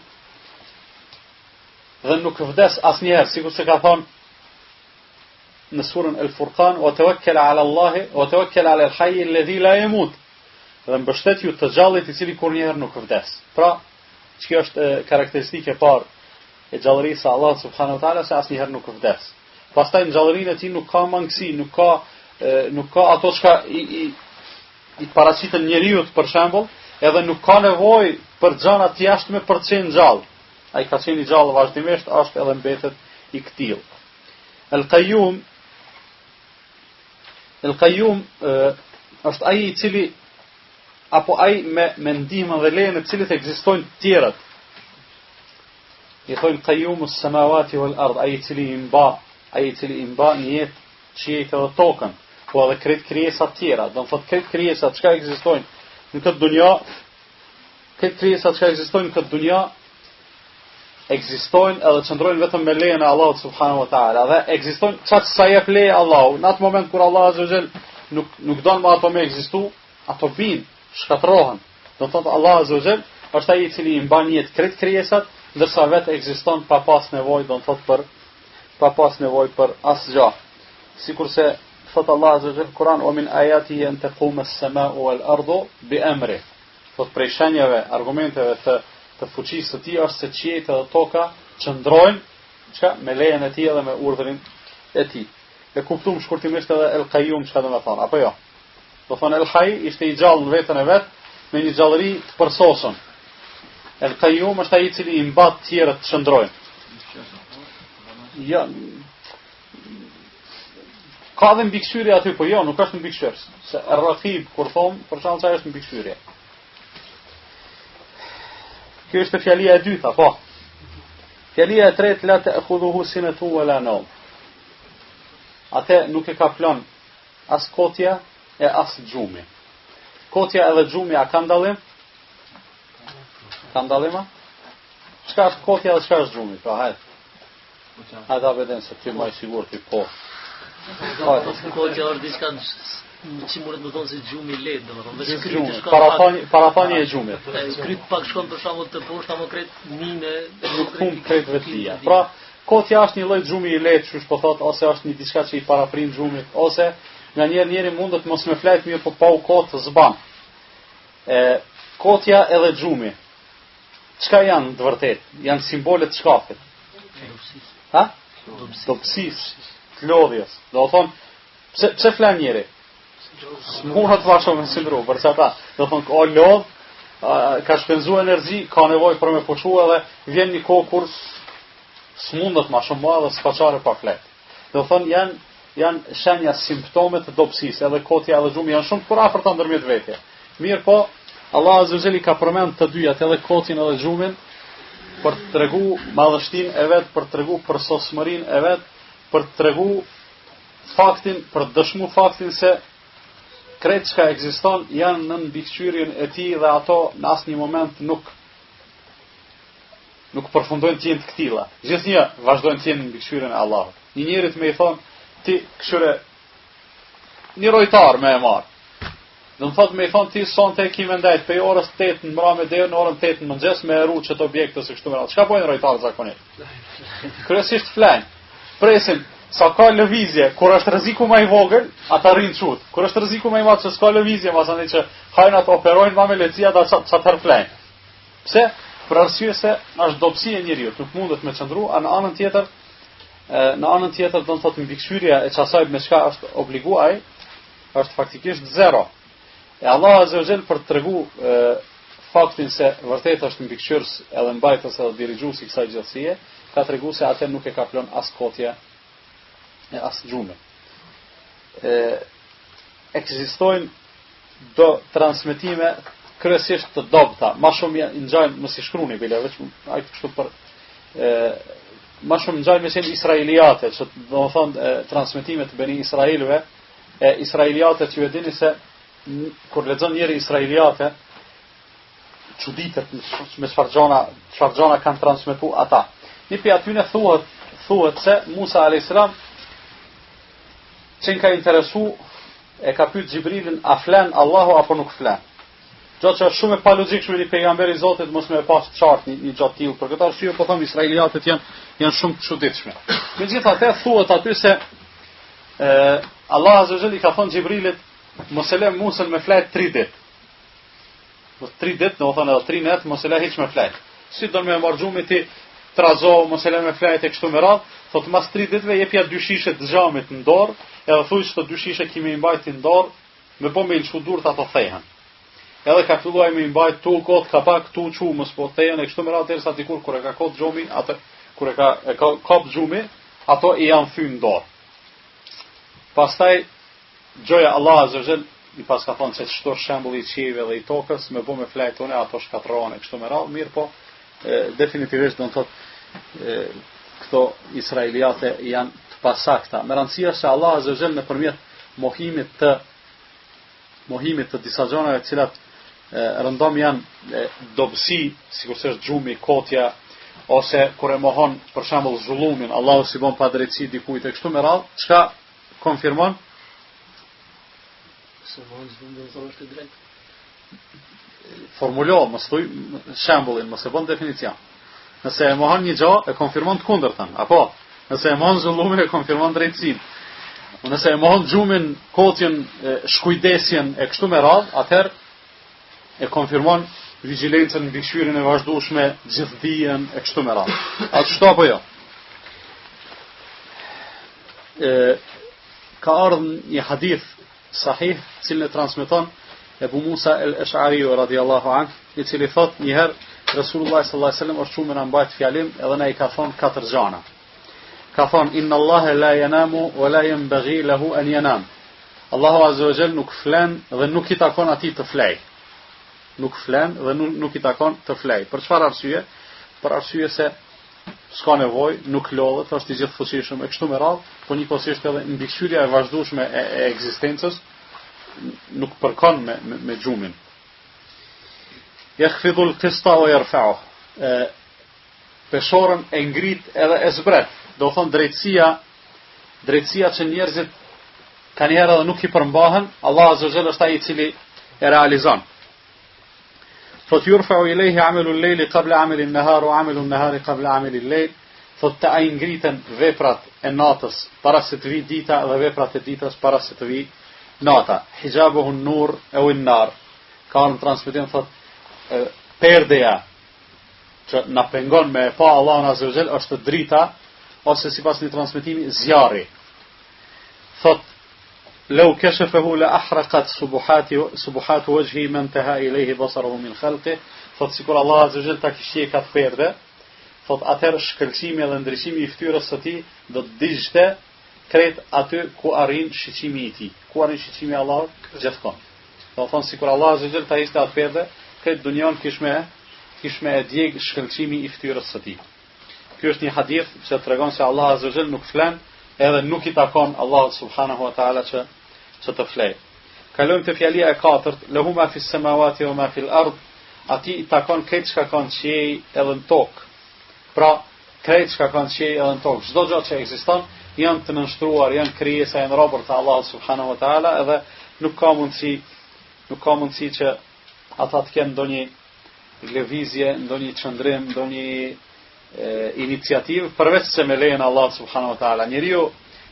dhe nuk vdes asnjëherë, sikur se ka thonë në surën El-Furqan, wa tawakkal 'ala Allah wa tawakkal 'ala al-hayy alladhi la yamut. Dhe mbështet ju të gjallit i cili kurrëherë nuk vdes. Pra, kjo është karakteristike e parë e gjallërisë së Allahut subhanahu wa taala, se asnjëherë nuk vdes. Pastaj në gjallërinë e tij nuk ka mangësi, nuk ka ato çka i paraqiten njeriu për shembull, edhe nuk ka nevojë për gjëra të jashtme për të qenë gjallë. Ai ka qenë i gjallë vazhdimisht, është edhe mbetet i ktill. El Qayyum është ai i cili apo ai me ndihmën dhe lejen e cilit ekzistojnë të tjerat. I thonë Qayyumus samawati wal ard, ai i cili i mba në jetë qiejtë dhe tokën, po edhe krejt krijesa të tjera. Do të thotë krejt krijesat çka ekzistojnë në këtë dunja, krejt krijesat çka ekzistojnë në këtë dunja ekzistojnë edhe çndrojnë vetëm me lejen e Allahut subhanahu wa taala. Dhe ekzistojnë çka sa jep leje Allahu. Në atë moment kur Allah azza wa jall nuk don më ato me ekzistu, ato bin, shkatërrohen. Do thotë Allah azza wa jall është ai i cili i mban jetë krejt krijesat, ndërsa vetë ekziston pa pas nevojë, do thotë pas nevojë për asgjë. Sikurse thot Allah azza wa jall në Kur'an, "Wa min ayatihi an taquma as-sama'u wal-ardu bi amri." Thot prej shenjave, argumenteve të fuqisë së tij është se qiejtë dhe toka çndrojnë me lejen e tij dhe me urdhrin e tij. E kuptuam shkurtimisht edhe El Qayyum çka do të thonë, apo jo? Do thonë El Hayy ishte i gjallë në veten e vet, me një gjallëri të përsosur. El Qayyum është ai i cili i mbat të tjerët të çndrojnë. Ja, ka dhe mbikëqyrje aty, po jo, nuk është mbikëqyrje. Se Ar-Raqib, kur thom, për shkak se është mbikëqyrje. Kjo është fjalia e dyta, po. Fjalia e tretë, la ta'khudhuhu sinatun wala nawm. Atë nuk e ka plan as kotja e as gjumi. Kotja edhe gjumi a kanë dallim? Kanë dallima? Çka është kotja dhe çka është gjumi? Pra, hajde. Hajde abeden se ti më i sigurt ti po. Kotja është diçka që mund të thonë se gjumi lehtë, domethënë, parafani e gjumit. Skryt pak shkon për shembull të poshtë, apo krejt mine, nuk thon krejt vetia. Pra, kotja është një lloj gjumi i lehtë, çu po thot, ose është një diçka që i paraprin gjumit, ose nganjëherë njëri mundet mos me flajt mirë, po pa u kotë zban. Kotja edhe gjumi. Çka janë të vërtet? Janë simbole të shkafit. Ha? Dobësisë, të lodhjes. Do thonë, pse flan njëri? S'mund të vashë me sindrom, për çfarë? Do thonë, o lodh, ka shpenzuar energji, ka nevojë për me pushu edhe vjen një kohë kur s'mundet më shumë dhe s'ka çare pa flet. Do thonë, janë shenja simptome të dobësisë, edhe kotja edhe gjumi janë shumë të afërta ndërmjet vete. Mirë po, Allah azza wa jall ka përmend të dyjat, edhe kotin edhe gjumin, për të tregu madhështinë e vet, për të tregu përsosmërinë e vet, për të tregu faktin, për të dëshmuar faktin se krejt çka ekziston janë në mbikëqyrjen e tij dhe ato në asnjë moment nuk përfundojnë të jenë të këtilla. Gjithnjë vazhdojnë të jenë në mbikëqyrjen e Allahut. Një njeri të më i thon ti këshire një rojtar më e marr. Do të thotë me i thon ti sonte kimë ndajt pe orës 8 në mbrëmje deri në orën 8 në mëngjes me rrugë çet objekte së kështu me radhë. Çka bojnë rojtarët zakonisht? Kryesisht flajn. Presin sa ka lëvizje, kur është rreziku më i vogël, ata rrin çut. Kur është rreziku më i madh se s'ka lëvizje, masandej që hajnë ato operojnë më me lehtësi ata çfarë flajn. Pse? Për arsye se është dobësi e njeriu, nuk mundet me qëndru, në anën tjetër do të thotë mbikëqyrja e çasaj me çka është obliguar, është faktikisht zero. E Allah Azza wa Jall për të tregu faktin se vërtet është mbikëqyrës edhe mbajtës edhe dirigjuesi i kësaj gjallësie, ka treguar se atë nuk e ka plon as kotja e as gjume. Ekzistojnë do transmetime kryesisht të dobta, më shumë ngjajnë mos i shkruani bile vetëm ai kështu për më shumë ngjajnë me sen israeliate, që do të thonë transmetime të bëni Israelëve, israeliate që e dini se kur lexon njëri israeliate çuditet me çfarë gjona kanë transmetuar ata. Një pi aty ne thuhet se Musa alayhis salam që ka interesu e ka pyet Xhibrilin a flan Allahu apo nuk flan. Gjatë që është shumë e palogjikshme një pejgamber i Zotit mos më pas qartë një gjatë tillë. Për këtë arsye po them israeliatët janë shumë të çuditshme. Megjithatë thuhet aty se Allah Azza wa Jalla i ka thënë Xhibrilit mos e lë Musën me flajt 3 ditë. Po 3 ditë, do të thonë edhe 3 natë mos e lë hiç me flajt. Si do më marrxhumi ti trazo mos e lë me flajt e kështu me radh, thotë mas 3 ditëve jepja 2 shishe të xhamit në dorë, edhe thuaj se 2 shishe kimi i mbajti në dorë, me po me ilçu durt ato thehen. Edhe ka filluar me i mbajt tu kot ka pak tu çu mos po thehen e kështu me radh derisa dikur kur e ka kot xhumi, atë kur e ka kop xhumi, ato i janë thënë në dorë. Pastaj gjoja Allah Azza wa Jall i pas ka thonë se çdo shembull i qiejve dhe i tokës me bë me flajtone ato shkatërrohen kështu me radhë, mirë po definitivisht do të thotë këto israeliate janë të pasakta. Me rëndësia se Allah Azza wa Jall nëpërmjet mohimit të disa gjonave të cilat rëndom janë dobësi, sikur se është xhumi, kotja, ose kur e mohon për shembull zullumin, Allahu si bën pa drejtësi dikujt e kështu me radhë, çka konfirmon? Se mohon zullumin do të thotë drejt. Formulo, mos thuj shembullin, mos e bën definicion. Nëse e mohon një gjë, e konfirmon të kundërtën, apo nëse e mohon zullumin, e konfirmon drejtësinë. Nëse e mohon xhumin, kotjen, shkujdesjen e kështu me radhë, atëherë e konfirmon vigjilencën, mbikëqyrjen e vazhdueshme, gjithdijen e kështu me radhë. A çdo apo jo? Ka ardhur një hadith sahih, cilën e transmeton Ebu Musa al-Ash'ari radhiyallahu anhu, i cili thot një herë Resulullah sallallahu alaihi wasallam është shumë na mbajt fjalim edhe na i ka thon 4 gjëra. Ka thon inna Allaha la yanamu wa la yanbaghi lahu an yanam. Allahu Azza wa Jall nuk flen dhe nuk i takon atij të flej. Nuk flen dhe nuk i takon të flej. Për çfarë arsye? Për arsye se s'ka nevojë, nuk lodhet, është i gjithfuqishëm e kështu me radhë, por njëkohësisht edhe mbikëqyrja e vazhdueshme e ekzistencës nuk përkon me xhumin. Yakhfidul qista wa yarfa'u. Peshorën e ngrit edhe e zbret. Do thon drejtësia që njerëzit kanë herë edhe nuk i përmbahen, Allah Azza wa Jalla është ai i cili e realizon. Thot yurfa'u ilayhi 'amalu al-layli qabla 'amali an-nahar wa 'amalu an-nahari qabla 'amali al-layl. Thot të ai ngriten veprat e natës para se të vi dita dhe veprat e ditës para se të vi nata. Hijabuhu an-nur aw an-nar. Ka në transmetim thot perdeja që na pengon me pa Allahun Azza wa Jall është drita, ose sipas një transmetimi zjarri. Thot لو كشفه لأحرقت سبحات وجهه من انتهى إليه بصره من خلقه. Thot sikur Allah Azza wa Jall ta kishte kat perde, thot atëherë shkëlqimi dhe ndryshimi i fytyrës së tij do të digjte krejt aty ku arrin shiqimi i tij. Ku arrin shiqimi i Allahut gjithkohë. Do thon sikur Allah Azza wa Jall ta ishte atë perde, krejt dunjon kishme e djeg shkëlqimi i fytyrës së tij. Ky është një hadith që tregon se Allah Azza wa Jall nuk flen edhe nuk i takon Allah subhanahu wa ta'ala që të flej. Kalojmë te fjalia e 4, lahu ma fis samawati wa ma fil ard, ati i takon këtë çka ka në qiell edhe në tokë. Pra, këtë çka ka në qiell edhe në tokë, çdo gjë që ekziston, janë të nënshtruar, janë krijesa e robër të Allah subhanahu wa ta'ala, edhe nuk nuk ka mundësi që ata të kenë ndonjë lëvizje, ndonjë çndrim, ndonjë iniciativë përveç se me lejen e Allahut subhanahu wa taala. Njeriu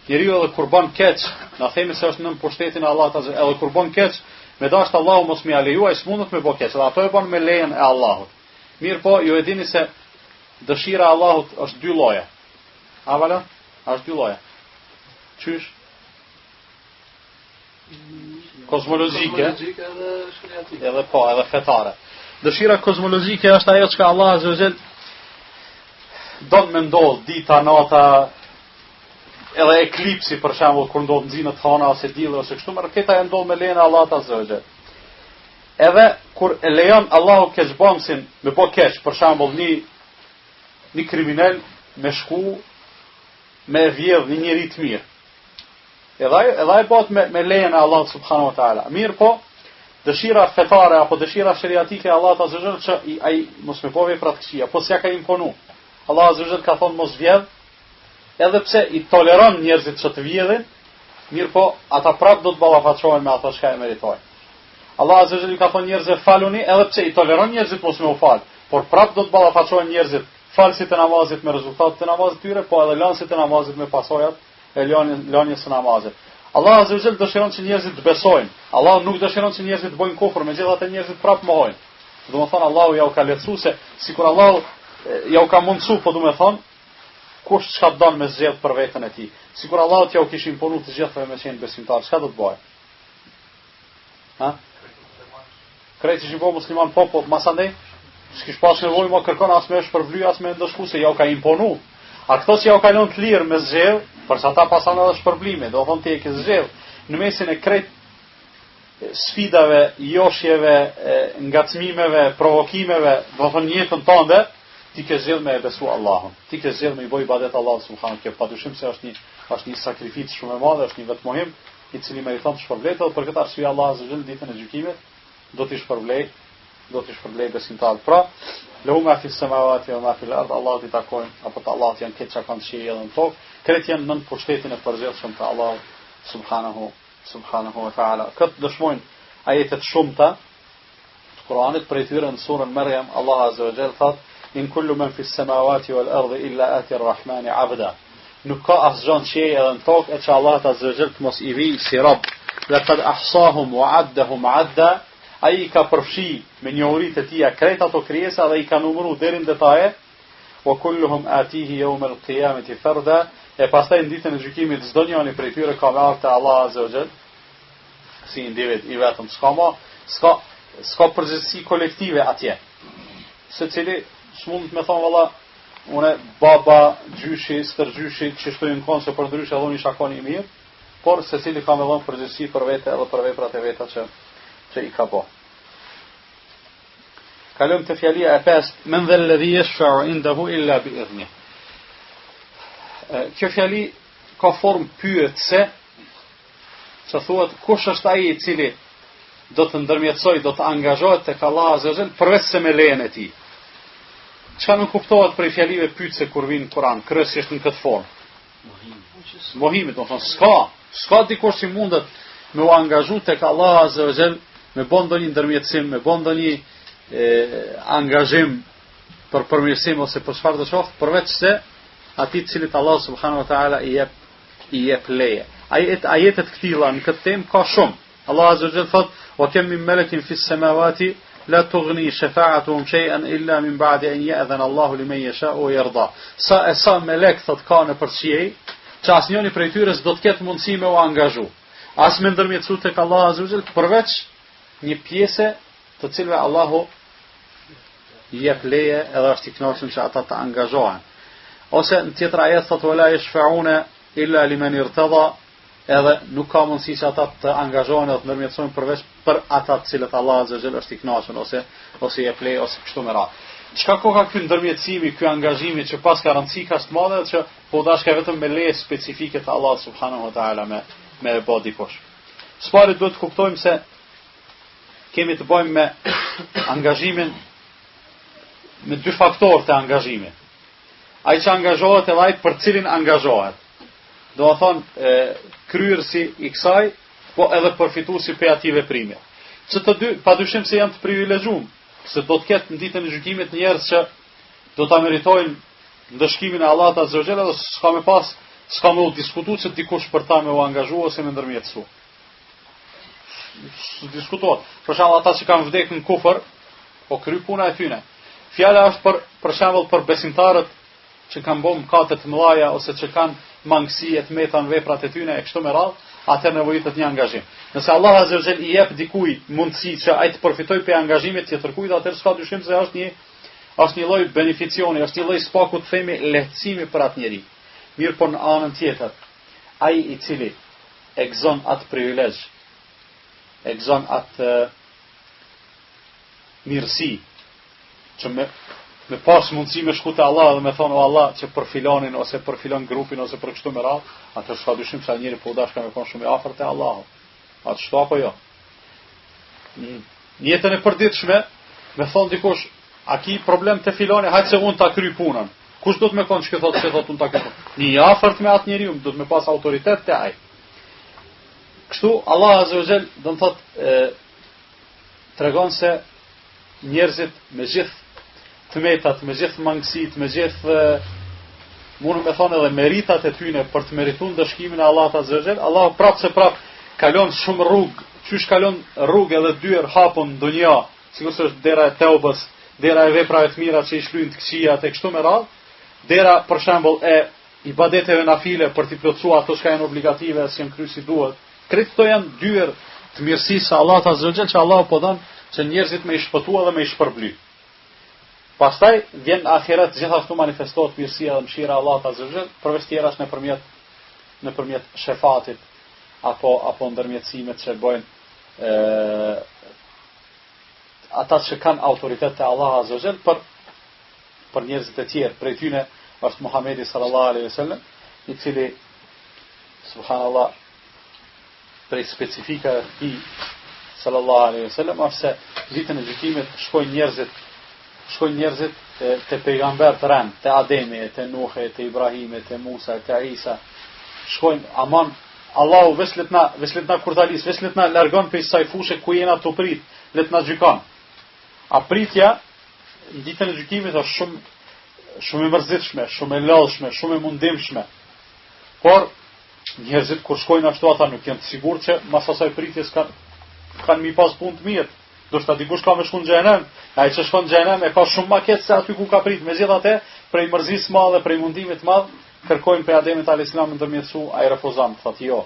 edhe kur bën keq, na themi se është nën pushtetin e Allahut, edhe kur bën keq, me dashur Allahu mos më lejuaj, s'mundet me bë keq, edhe ato e bën me lejen e Allahut. Mirë po, ju e dini se dëshira e Allahut është dy lloje. A vala? Është dy lloje. Qysh? Kozmologjike edhe po, edhe fetare. Dëshira kozmologjike është ajo që Allah azza wa jall don me ndodh dita, nata, edhe eklipsi për shembull kur ndodh nxinët hana ose dielli ose kështu, më këta janë ndodh me lejen e Allahut azza wa jall. Edhe kur e lejon Allahu keqbomsin me bë keq, për shembull një kriminal me shku me vjedh një njeri të mirë. Edhe ai bëhet me lejen e Allahut subhanahu wa taala. Mirë po, dëshira fetare apo dëshira sheriatike e Allahut azza wa jall që ai mos me bëvë për atë këqija, po s'ja ka imponu. Allah azza wa jall ka thonë mos vjedh, edhe pse i toleron njerëzit që të vjedhin, mirë po, ata prap do të ballafaqohen me ato që e meritojnë. Allah azza wa jall ka thonë njerëzve faluni, edhe pse i toleron njerëzit mos me u fal, por prap do të ballafaqohen njerëzit falësit e namazit me rezultatet e namazit tyre, po edhe lënësit e namazit me pasojat e lënjes së namazit. Allah azza wa jall dëshiron që njerëzit të besojnë. Allah nuk dëshiron që njerëzit të bëjnë kufër, megjithatë njerëzit prap mohojnë. Domethënë Allahu ja u ka lehtësuar se sikur Allahu ja u ka mundsuar, po domethënë kush çka don me zgjedh për veten e tij. Sikur Allahu t'ja u kishin punuar të gjithëve me qenë besimtar, çka do të bëjë? Ha? Krejt që po musliman po, masandej s'kish pas nevojë më kërkon as më shpërbly as më ndëshku se ja u ka imponu. A këto që ja u ka lënë të lirë me zgjedh, përsa ata pasan edhe shpërblime, do thonë ti e ke zgjedh në mesin e krejt sfidave, joshjeve, ngacmimeve, provokimeve, do thonë jetën tënde, ti ke zgjedh me besu Allahun. Ti ke zgjedh me i bëj ibadet Allahut subhanallahu te padyshim se është një sakrificë shumë e madhe, është një vetmohim i cili meriton të shpërblet, dhe për këtë arsye Allah azza wa jall ditën e gjykimit do t'i shpërblej besimtarët. Pra, lehu ma fi samawati wa ma fi al-ard, Allahu i takojnë, apo të Allahut janë këtë çka kanë qiell edhe në tokë, këtë janë nën pushtetin e përgjithshëm të Allahut subhanahu wa taala. Këtë dëshmojnë ajetet shumëta të Kuranit, prej tyre në surën Maryam, Allah azza wa jall thotë: in kullu man fi samawati wal ardi illa ati ar-rahmani 'abda. Nuk ka asgjë në qiell edhe në tokë e që Allah azza wa jall të mos i vijë si rob. Laqad ahsahum wa 'addahum 'adda. Ai ka përfshi me njohuritë e tija krejt ato krijesa dhe i ka numëruar deri në detaje. Wa kulluhum atihi yawm al-qiyamati farda. E pastaj në ditën e gjykimit çdo njëri prej tyre ka me ardhur te Allah azza wa jall si individ i vetëm, s'ka përgjegjësi kolektive atje. Secili s'mund të më thonë valla unë baba, gjyshi, stërgjyshi, që shtojnë konë se për ndryshe edhe unë i shakoni i mirë, por secili ka me dhënë përgjegjësi për vete edhe për veprat e veta që i ka bo. Kalojmë te fjalia e 5, men dhe alladhi yashfa'u indahu illa bi idhnih. Kjo fjali ka formë pyetëse, që thuhet kush është ai i cili do të ndërmjetësoj, do të angazhohet tek Allah azza wa jall përveç se me lejen e tij. Çka nuk kuptohet prej fjalive pyetëse kur vin në Kur'an, kryesisht në këtë formë. Mohimi, do të thonë s'ka dikush që mundet me u angazhu tek Allah azza wa jall, me bën ndonjë ndërmjetësim, me bën ndonjë angazhim për përmirësim ose për çfarë do të qoftë, përveç se atij cilit Allah subhanahu wa taala i jep leje. Ajetet këtilla në këtë temë ka shumë. Allah azza wa jall thot: "Wa kam min malakin fi as-samawati la tughni shafa'atuhum shay'an illa min ba'di an ya'dhana Allahu liman yasha'u wa yarda." Sa melek thot ka në përqiej, që asnjëri prej tyre s'do të ketë mundësi me u angazhu. As me ndërmjetësu tek Allah azza wa jall përveç një pjesë të cilëve Allahu i jep leje edhe është i kënaqur që ata të angazhohen. Ose në tjetër ajet thot: "Wala yashfa'una illa liman irtada." Edhe nuk ka mundësi që ata të angazhohen edhe të ndërmjetësojnë përveç për ata të cilët Allah azza wa jall është i kënaqur ose i jep leje ose kështu me radhë. Çka ka ky ndërmjetësimi, ky angazhimi që pas ka rëndësi ka të madhe që po dashka vetëm me leje specifike të Allah subhanahu wa taala me bë dikush. S'pari duhet të kuptojmë se kemi të bëjmë me angazhimin me dy faktorë të angazhimit. Ai që angazhohet edhe ai për cilin angazhohet. Do të thonë kryerësi i kësaj, po edhe përfituesi pe atij veprime. që të dy padyshim se janë të privilegjuar, se do të ketë në ditën e gjykimit njerëz që do ta meritojnë ndëshkimin e Allahut azza wa jalla, dhe s'ka më u diskutuar se dikush për ta më u angazhuar ose më ndërmjetësuar. Diskutohet. Për shembull ata që kanë vdekur në kufër, po kry puna e tyre. Fjala është për shembull për besimtarët që kanë bërë mëkate të mëdha ose që kanë mangësi të mëta në veprat e tyre e kështu me radhë, atë nevojitet një angazhim. Nëse Allah azza wa jalla i jep dikujt mundësi që ai të përfitojë për angazhimin tjetër kujt, atëherë s'ka dyshim se është një lloj beneficioni, është një lloj spaku të themi lehtësimi për atë njerëz. Mirë, po në anën tjetër, ai i cili e gëzon atë privilegj, e gëzon atë mirësi që me pas mundësi me shku te Allah dhe me thonë o Allah që për filanin ose për filan grupin ose për kështu me radhë, atë s'ka dyshim se njëri po dashka me konë shumë i afërt te Allahu. Atë shto apo jo? Në jetën e përditshme, me thonë dikush, a ki problem të filani, hajtë se unë ta kry punën. Kush do të me konë që thot unë ta kry punën? Një i afërt me atë njeriu, do të me pas autoritet te ai. Kështu Allah azza wa jall do të thotë tregon se njerëzit me gjithë të metat, me gjithë mangësit, me gjithë mund me thonë edhe meritat e tyre për të merituar dëshkimin e Allahut azza wa jall, Allah prap kalon shumë rrugë, qysh kalon rrugë edhe dyer hapun në dunja, sigurisht është dera e teubës, dera e veprave të mira që i shlyen të këqijat e kështu me radhë, dera për shembull e ibadeteve nafile për të plotësuar ato që janë obligative që janë kryer si duhet. Këto janë dyer të mirësisë së Allahut azza wa jall që Allah po don që njerëzit me i shpëtua dhe me i shpërbly. Pastaj vjen ahiret, gjithashtu manifestohet mirësia dhe mëshira e Allahut azza wa jall, përveç tjerash nëpërmjet shefatit apo ndërmjetësimet që bëjnë ata që kanë autoritet te Allahu azza wa jall për njerëzit e tjerë. Prej tyre është Muhamedi sallallahu alaihi wasallam, i cili subhanallahu prej specifikave të tij sallallahu alaihi wasallam është se ditën e gjykimit shkojnë njerëzit te pejgamber të rënd, te Ademi, te Nuhi, te Ibrahimi, te Musa, te Isa. Shkojnë aman Allahu vesletna kurtalis, vesletna largon për saj fushë ku jena të prit, let na gjykon. A pritja në ditën e gjykimit është shumë e mërzitshme, shumë e lodhshme, shumë e mundimshme. Por njerëzit kur shkojnë ashtu ata nuk janë të sigurt që mas asaj pritjes kanë mi pas punë të mirë. Do të thotë dikush ka më shkuën në xhenem, ai që shkon në xhenem e ka shumë më keq se aty ku ka prit. Megjithatë, prej mërzisë së madhe, prej mundimit të madh, kërkojnë pe Ademit alayhis salam ndërmjetësu, ai refuzon, thotë jo.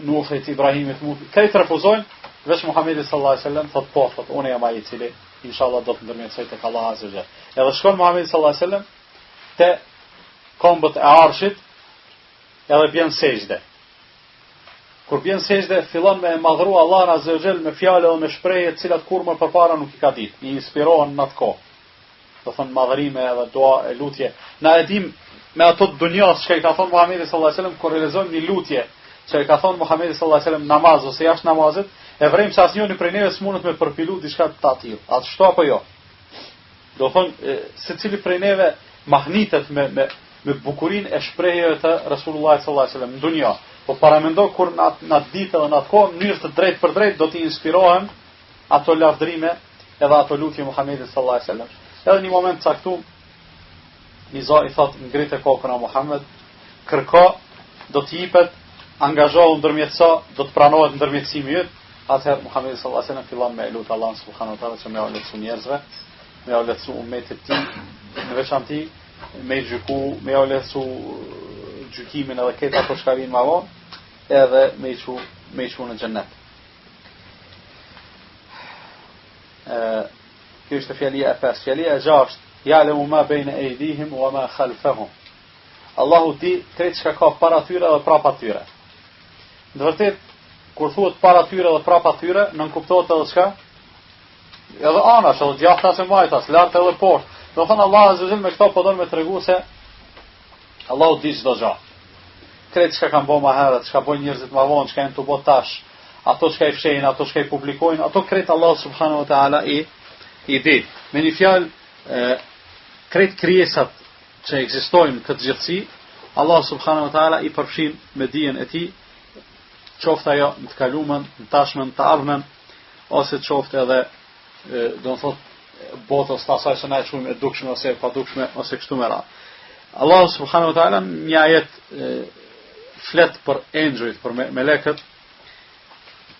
Nuhit, Ibrahimit, këtë refuzojnë, veç Muhamedi sallallahu alaihi wasallam thotë po, thotë unë jam ai i cili inshallah do të ndërmjetësoj tek Allah azza wa jall. Edhe shkon Muhamedi sallallahu alaihi wasallam te kombët e arshit, edhe bjen sejdë. Kur bjen sejdë, fillon me madhru Allahun azza wa jall me fjalë dhe me shprehje të cilat kur më përpara nuk i ka ditë. I inspirohen në atë kohë. Do thonë madhërime edhe dua e lutje. Na e dim me ato të dunjas që i ka thonë Muhamedi sallallahu alaihi wasallam kur realizojmë një lutje që i ka thonë Muhamedi sallallahu alaihi wasallam namaz ose jashtë namazit, e vrem se asnjëri prej neve s'mundet me përpilu diçka të tillë. Atë shto apo jo? Do thonë secili prej neve mahnitet me bukurinë e shprehjeve të Rasulullah sallallahu alaihi wasallam në dunja. Po paramendo kur në atë ditë dhe në atë kohë, në mënyrë të drejtë për drejtë do t'i inspirohen ato lavdrime edhe ato lutje Muhamedit sallallahu alaihi wasallam. Edhe një moment caktuar, Niza i thot ngritë kokën a Muhammed, kërko, do t'i jepet, angazhohu ndërmjetëso, do të pranohet ndërmjetësimi yt. Atëherë Muhamedi sallallahu alaihi wasallam fillon me lut Allahun subhanahu wa taala që më ulëtsu njerëzve, më ulëtsu ummetit të tij, në veçantë me gjyku, me ulëtsu gjykimin edhe këta ato shkarin më vonë, edhe me i çu në xhennet. Kjo është fjalia e pesë. Fjalia e gjashtë, ya'lamu ma bayna aydihim wa ma khalfahum. Allahu di krejt çka ka para tyre dhe prapa tyre. Në vërtet, kur thuhet para tyre dhe prapa tyre, nën kuptohet edhe çka? Edhe anash, edhe djathtas e majtas, lart edhe poshtë. Do thonë Allah azza wa jall me këto po don me tregu se Allahu di çdo gjë. Krejt çka kanë bënë më herët, çka bojnë njerëzit më vonë, çka janë të bëj tash, ato çka i fshehin, ato çka i publikojnë, ato krejt Allah subhanahu wa taala i di. Me një fjalë, krejt krijesat që ekzistojnë në këtë gjithësi, Allah subhanahu wa taala i përfshin me dijen e tij, qoftë ajo në të kaluamën, në tashmen, të ardhmen, ose qoftë edhe do të thotë botës të asaj që na e quajmë e dukshme ose e padukshme ose kështu me radhë. Allahu subhanahu wa taala një ajet flet për engjëjt, për melekët,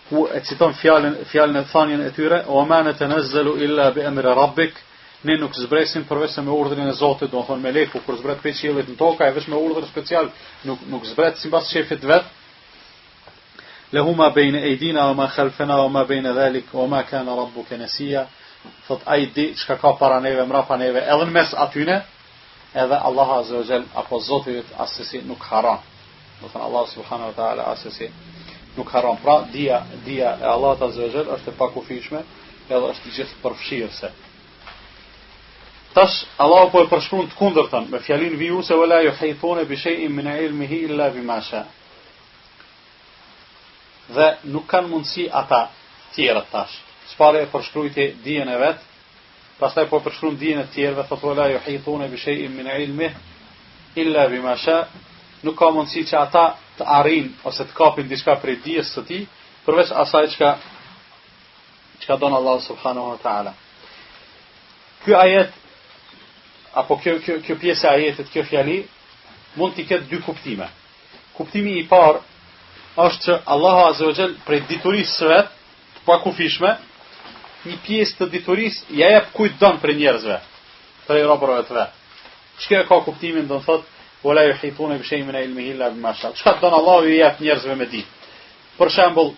ku e citon fjalën e thanjen e tyre, o ma natanazzalu illa bi amri rabbik, ne nuk zbresim përveç se me urdhrin e Zotit, do të thonë meleku kur zbret pe qiellit në tokë, ai vetëm me urdhër special, nuk zbret sipas shefit vet. Lahu ma bayna aydina wa ma khalfana wa ma bayna dhalik wa ma kana rabbuka nasiya. Thot ai di çka ka para neve, mrapa neve, edhe në mes atyne, edhe Allah azza wa jall apo Zoti asesi nuk haron. Do thënë Allah subhanahu wa taala asesi nuk haron. Pra dia e Allahut azza wa jall është e pakufishme, edhe është gjithë përfshirëse. Tash Allahu po e përshkruan të kundërtën me fjalin vijuese wala yuhituna bi shay'in min ilmihi illa bima sha. Dhe nuk kanë mundësi ata tjerët tash. Çfarë e përshkruajti dijen e vet, pastaj po përshkruan dijen e tjerëve, thotë wala yuhituna bi shay'in min ilmihi illa bima sha. Nuk ka mundësi që ata të arrijnë ose të kapin diçka prej dijes së tij, përveç asaj çka don Allah subhanahu wa taala. Ky ajet apo kjo pjesë e ajetit, kjo fjali mund të ketë dy kuptime. Kuptimi i parë është që Allahu azza wa jall prej diturisë së vet, të pakufishme, një pjesë të diturisë ja jep kujt don për njerëzve, për robërve të vet. Çka ka kuptimin do të thotë wala yuhituna bi shay'in min ilmihi illa bima sha. Çka don Allahu i jep njerëzve me ditë. Për shembull,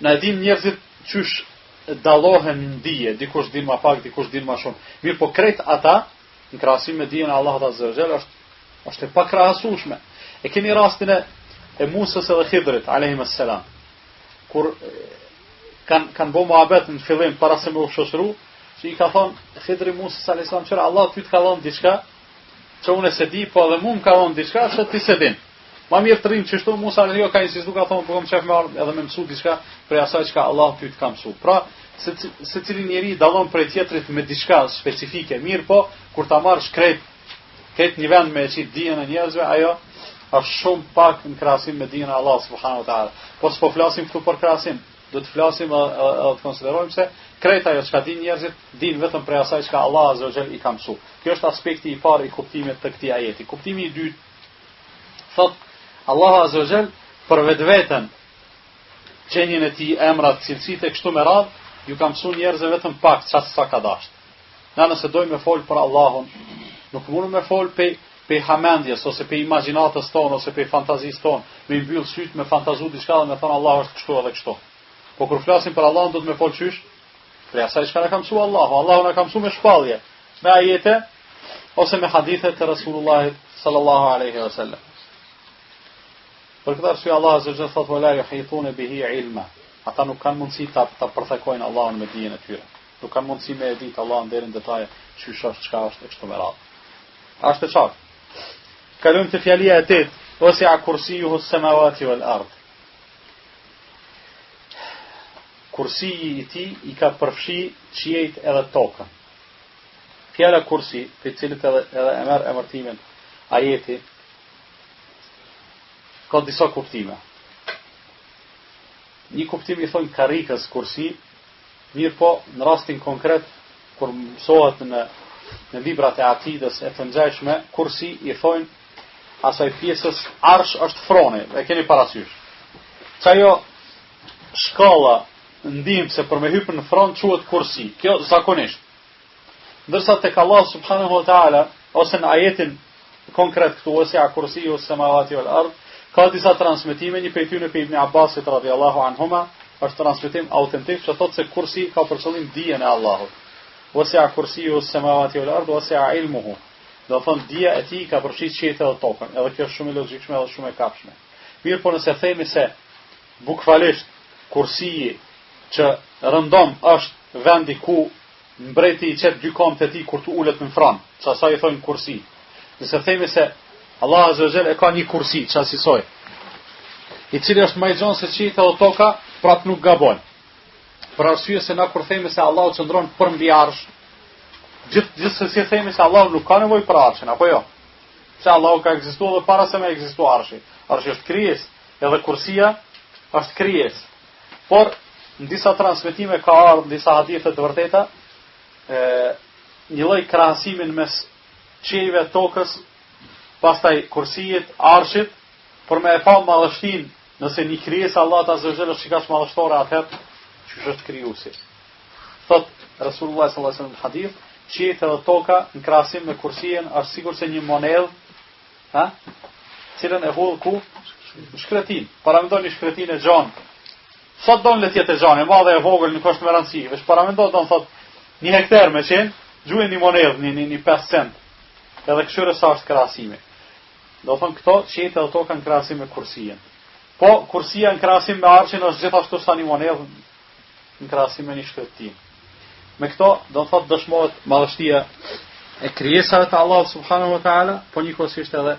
na din njerëzit çysh dallohen në dije, dikush din më pak, dikush din më shumë. Mirë, po krejt ata në krahasim me dijen e Allahut azza wa jall është e pakrahasueshme. E keni rastin e Musës edhe Khidrit alayhimus salam. Kur kanë bëu muhabet në fillim para se me u shoqëru, që i ka thonë Khidri Musës alayhis salam, "Çfarë Allah ty të ka dhënë diçka që unë se di, po edhe mua më ka dhënë diçka që ti se din." Ma mirë të rrim çështo Musa alayhi ka insistuar ka thonë po kam çaf me edhe me mësu diçka për asaj që Allah ty të ka mësuar. Pra, secili njeri dallon prej tjetrit me diçka specifike. Mirë, po kur ta marrësh krejt një vend me çit dijen e njerëzve, ajo është shumë pak në krahasim me dijen e Allah subhanahu wa taala. Po s'po flasim këtu për krahasim, do të flasim edhe të konsiderojmë se krejt ajo çka din njerëzit, din vetëm prej asaj që Allah azza wa jall i ka mësuar. Kjo është aspekti i parë i kuptimit të këtij ajeti. Kuptimi i dytë thotë Allahu azza wa jall për vetveten gjendjen e tij, emrat, cilësitë e kështu me radhë, ju ka mësuar njerëzve vetëm pak çfarë sa ka dashur. Na nëse dojmë me fol për Allahun, nuk mundem me fol pe hamendjes ose pe imagjinatës tonë ose pe fantazisë tonë, me mbyll syt me fantazu diçka dhe me thon Allahu është kështu edhe kështu. Po kur flasim për Allahun do të më fol çysh? Për asaj çka na ka mësuar Allahu. Allahu na ka mësuar me shpallje, me ajete ose me hadithe të Rasulullahit sallallahu alaihi wasallam. Për këtë arsye Allah azza wa jalla thotë wala yuhituna bihi ilma. Ata nuk kanë mundësi ta përthekojnë Allahun me dijen e tyre. Nuk kanë mundësi me e ditë Allahun deri në detaje çysh është, çka është e kështu me radhë. Është e qartë. Kalojmë te fjalia e 8, wasi'a kursiyuhu as-samawati wal ard. Kursiji i tij i ka përfshi qiejt edhe tokën. Fjala kursi, të cilit edhe e merr emërtimin ajeti, ka disa kuptime. Një kuptim i thonë karikës kursi, mirë po në rastin konkret, kur mësohet në librat e akidës e të ngjashme, kursi i thonë asaj pjesës arsh është froni, e keni parasysh. Çajo shkalla ndihmëse për me hyrë në fron quhet kursi. Kjo zakonisht. Ndërsa tek Allah subhanahu wa taala ose në ajetin konkret këtu ose a kursiu as-samawati wal ard, ka disa transmetime, një prej tyre pe Ibn Abbasit radhiyallahu anhuma, është transmetim autentik që thotë se kursi ka për qëllim dijen e Allahut. Wasi'a kursiyyu as-samawati wal ard wasi'a ilmuhu. Do thonë dija e tij ka përfshirë qiejt edhe tokën. Edhe kjo është shumë e logjikshme edhe shumë e kapshme. Mirë, po nëse themi se bukfalisht kursi që rëndom është vendi ku mbreti i çet dy këmbët e tij kur të ulet në fran, çfarë i thonë kursi. Nëse themi se Allah azza wa jalla e ka një kursi, çfarë si soi, i cili është më i gjon se qiejt edhe toka, prap nuk gabon. Për arsye se na kur themi se Allahu qëndron përmbi arsh, gjithsesi themi se Allahu nuk ka nevojë për arshin, apo jo? Se Allahu ka ekzistuar edhe para se me ekzistuar arshi. Arshi është krijesë, edhe kursia është krijesë. Por në disa transmetime ka ardhur, në disa hadithe të vërteta, një lloj krahasimin mes qiejve, tokës, pastaj kursijit, arshit, për me e pa madhështin, nëse një krijesë Allah Azza wa Jalla shikash madhështore, atëherë çish është krijuesi. Thot Rasulullah sallallahu alaihi wasallam në hadith, qiejt edhe toka në krahasim me kursijen është sikur se një monedhë, cilën e hull ku shkretin. Paramendoni shkretin e gjan. Sot don le të jetë gjan, e madhe e vogël nuk është me rëndësi. Veç paramendo don thot 1 hektar me qenë, gjuhën një monedhë, një 5 cent. Edhe këshire sa është krahasimi. Do thonë këto qiejt edhe toka në krahasim me kursijen. Po kursia në krahasim me arshin është gjithashtu sa një monedhë në krahasim me një shkretin. Me këto do thotë dëshmohet madhështia e krijesave të Allahut subhanahu wa taala, po njëkohësisht edhe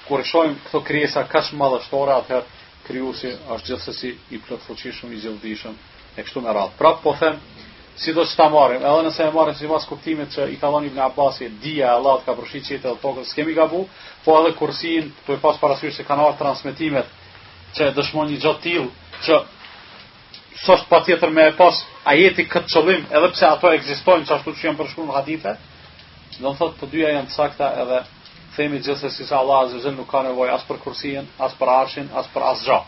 kur e shohim këto krijesa kaq madhështore, atëherë krijuesi është gjithsesi i plotfuqishëm, i gjithdijshëm e kështu me radhë. Prapë po them, sido që ta marrim, edhe nëse e marrim sipas kuptimit që i ka dhënë Ibn Abbasi, dija e Allahut ka përfshirë qiejt edhe tokën, s'kemi gabu, po edhe kursin, tu e pas parasysh se kanë ardhur transmetimet që dëshmojnë një gjë të tillë që s'është patjetër me e pas ajeti këtë qëllim, edhe pse ato ekzistojnë ashtu që janë përshkruar në hadithe, do të thotë të dyja janë të sakta, edhe themi gjithsesi se Allah Azza wa Jalla nuk ka nevojë as për kursin, as për arshin, as për asgjë.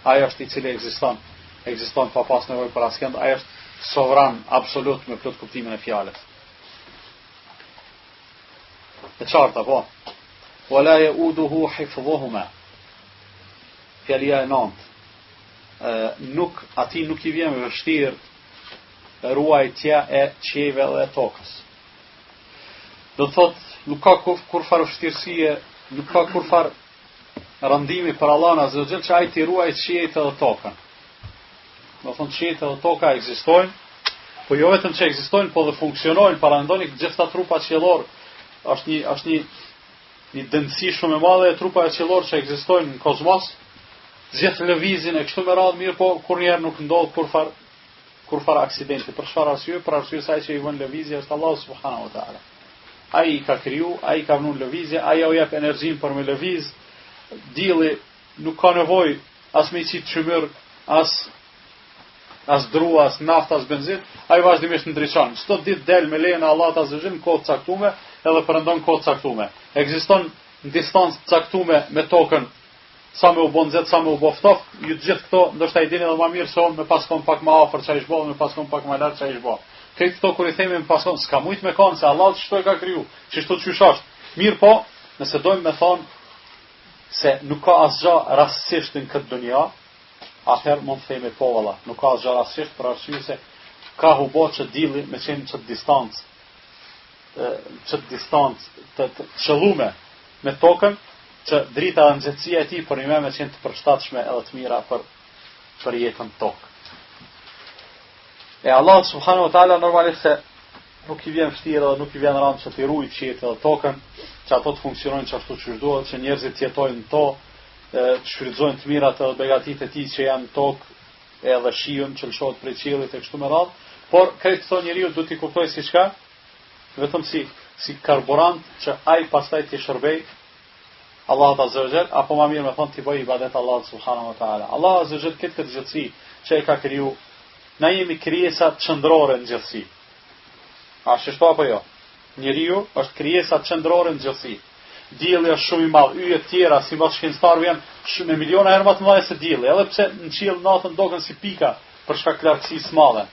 Ai është i cili ekziston pa pas nevojë për asgjë, ai është sovran absolut me plot kuptimin e fjalës. E qarta, po. Wala yauduhu hifdhuhuma. Fjalia e 9. Ati nuk i vjen vështirë ruajtja e qiejve dhe tokës. Do të thotë, nuk ka kur farë vështirësie, nuk ka kur farë rëndimi për Allah Azza wa Jalla që ai t'i ruajë qiejt edhe tokën. Do thonë qiejt edhe toka ekzistojnë, po jo vetëm që ekzistojnë, po dhe funksionojnë, parandoni gjitha trupat qiellor, është një dënësi shumë e madhe e trupave qiellor që ekzistojnë në kozmos. Zjetë lëvizin e kështu me radhë mirë, po kur njerë nuk ndodh kur far aksidenti. Për çfarë arsye? Për arsye se ai që i vën lëvizje është Allahu subhanahu wa taala. Ai i ka kriju, ai ka vënë lëvizje, ai u jep energjinë për me lëviz. Dielli nuk ka nevojë as me qit çmyr, as dru, as naftë, as benzin, ai vazhdimisht ndriçon. Çdo ditë del me lejen e Allahut azza wa jalla në kohë caktuar, edhe përndon kohë caktuar. Ekziston në distancë caktuar me tokën. Sa me u bon zet, sa me u boftof, ju të gjithë këto, ndoshta i dini edhe më mirë se unë me paskon pak më afër çfarë ish bë, me paskon pak më lart çfarë ish bë. Këtë këto kur i themi me paskon, s'ka mujt me kanë se Allah çto e ka kriju, çishto çysh është. Mirë po, nëse dojmë me thonë se nuk ka asgjë rastësisht në këtë dunja, atëherë mund të themi po valla, nuk ka asgjë rastësisht për arsye se ka hubo që dilli me qenë çet distancë, të çellume me tokën, që drita dhe nxehtësia e tij për një me qenë të përshtatshme edhe të mira për jetën tokë. E Allah subhanahu wa taala normalisht se nuk i vjen vështirë dhe nuk i vjen rënd që të ruajë qiejt edhe tokën, që ato të funksionojnë ashtu siç duhet, që njerëzit të jetojnë në to, të shfrytëzojnë të mirat edhe begatitë e tij që janë në tokë, edhe shiun që lëshohet prej qiellit e kështu me radhë, por këtë këto njeriu duhet t'i kuptojë si çka, vetëm si karburant që ai pastaj t'i shërbej Allahu Azza wa Jall, apo më mirë me thonë ti bëj ibadet Allahut subhanahu wa taala. Allahu Azza wa Jall këtë gjësi që e ka kriju, na jemi krijesa qendrore në gjësi. A shështo apo jo? Njeriu është krijesa qendrore në gjësi. Dielli është shumë i madh, yjet tjera sipas shkencëtarëve janë shumë miliona herë më të mëdha se dielli, edhe pse në qiell natën doken si pika për shkak lartësisë së madhe.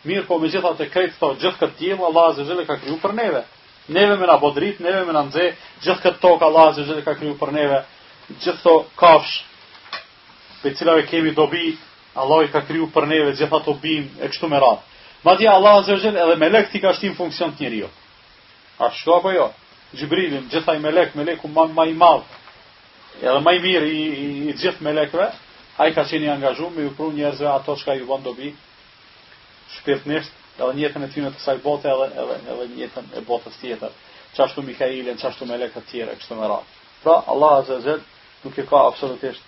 Mirë, po megjithatë këto gjithë këtë diell Allahu Azza wa Jall ka kriju për neve. Neve me na bodrit, neve me na nxe, gjithë këtë tokë Allah Azza wa Jalla ka kriju për neve, gjithë to kafsh, për cilave kemi dobi, Allah i ka kriju për neve, gjithë ato bim, e kështu me radhë. Madje Allah Azza wa Jalla edhe melek ti ka shtim funksion të njeriu. A shto apo jo? Xhibrilin, gjithë ai meleku më i madh, edhe më i mirë i gjithë melekëve, ai ka qenë i angazhuar me u pru njerëzve ato çka ju bën dobi, shpirtnisht, edhe njëtën e tyre të kësaj bote edhe njëtën e botës tjetër, çashtu Mikailin, çashtu melekët të tjerë kështu me radhë. Pra Allah Azza wa Jall nuk e ka absolutisht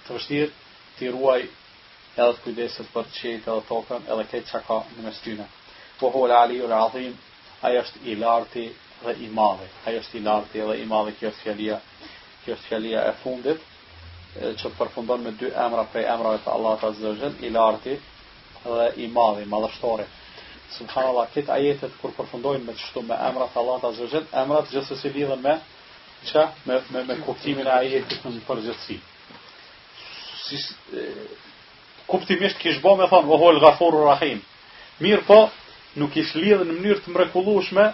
të vështirë të ruaj edhe të kujdeset për qiejt edhe tokën edhe këtë çka ka në mes tyre. Po huwa al-aliyyul azim, ai është i lartë dhe i madh. Ai është i lartë dhe i madh, kjo është fjalia e fundit. që përfundon me dy emra prej emrave të Allahut Azza wa Jall, i larti dhe i madhi, madhështori. Subhanallah, këtë ajetet kur përfundojnë me çështu me emrat e Allahut Azza wa Jall, emrat gjithsesi lidhen me me kuptimin e ajetit në përgjithësi. Kuptimisht kish bë me thonë Wahul Ghafurur Rahim. Mirë po, nuk ish lidhën në mënyrë të mrekullueshme,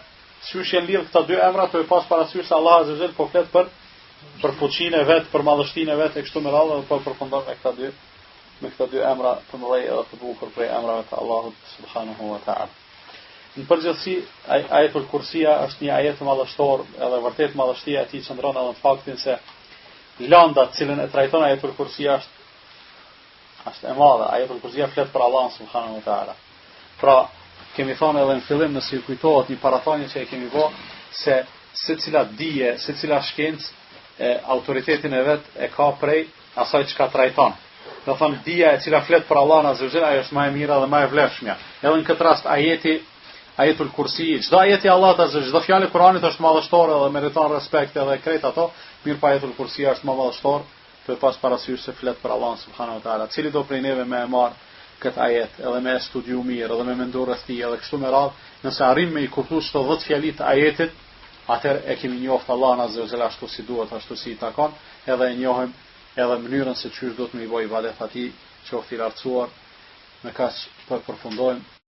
siç janë lidhur këta dy emra, të pas parasysh se Allah Azza wa Jall po flet për fuqinë e vet, për madhështinë e vet e kështu me radhë, dhe po përfundon me këta dy emra të mëdhenj edhe të bukur prej emrave të Allahut subhanahu wa ta'ala. Në përgjithësi, ajetul Kursia është një ajet madhështor, edhe vërtet madhështia e tij qëndron edhe në faktin se lënda të cilën e trajton ajetul Kursia është e madhe. Ajetul Kursia flet për Allahun subhanahu wa ta'ala. Pra, kemi thonë edhe në fillim nëse ju kujtohet një parathonje që e kemi bë se secila dije, secila shkencë autoritetin e vet e ka prej asaj çka trajton. Do thonë dija e cila flet për Allahun azza wa jalla ajo është më e mira dhe më e vlefshme. Edhe në këtë rast ajetul Kursi, çdo ajeti Allahut azza wa jalla, çdo fjalë e Kuranit është madhështore dhe meriton respekt edhe krejt ato, mirë pa ajetul Kursi është më madhështor, për pas parasysh se flet për Allahun subhanahu wa taala. Cili do prej neve më e marr këtë ajet, edhe me studiu mirë, edhe me menduar rreth tij, edhe kështu me radhë, nëse arrim me i kuptuar çdo 10 fjali të ajetit, atëherë e kemi njoft Allahun azza wa jalla ashtu si duhet, ashtu si i takon, edhe e njohim edhe mënyrën se çysh do të më i bëj ibadet atij, qoftë i lartësuar, me kaq po përfundojmë.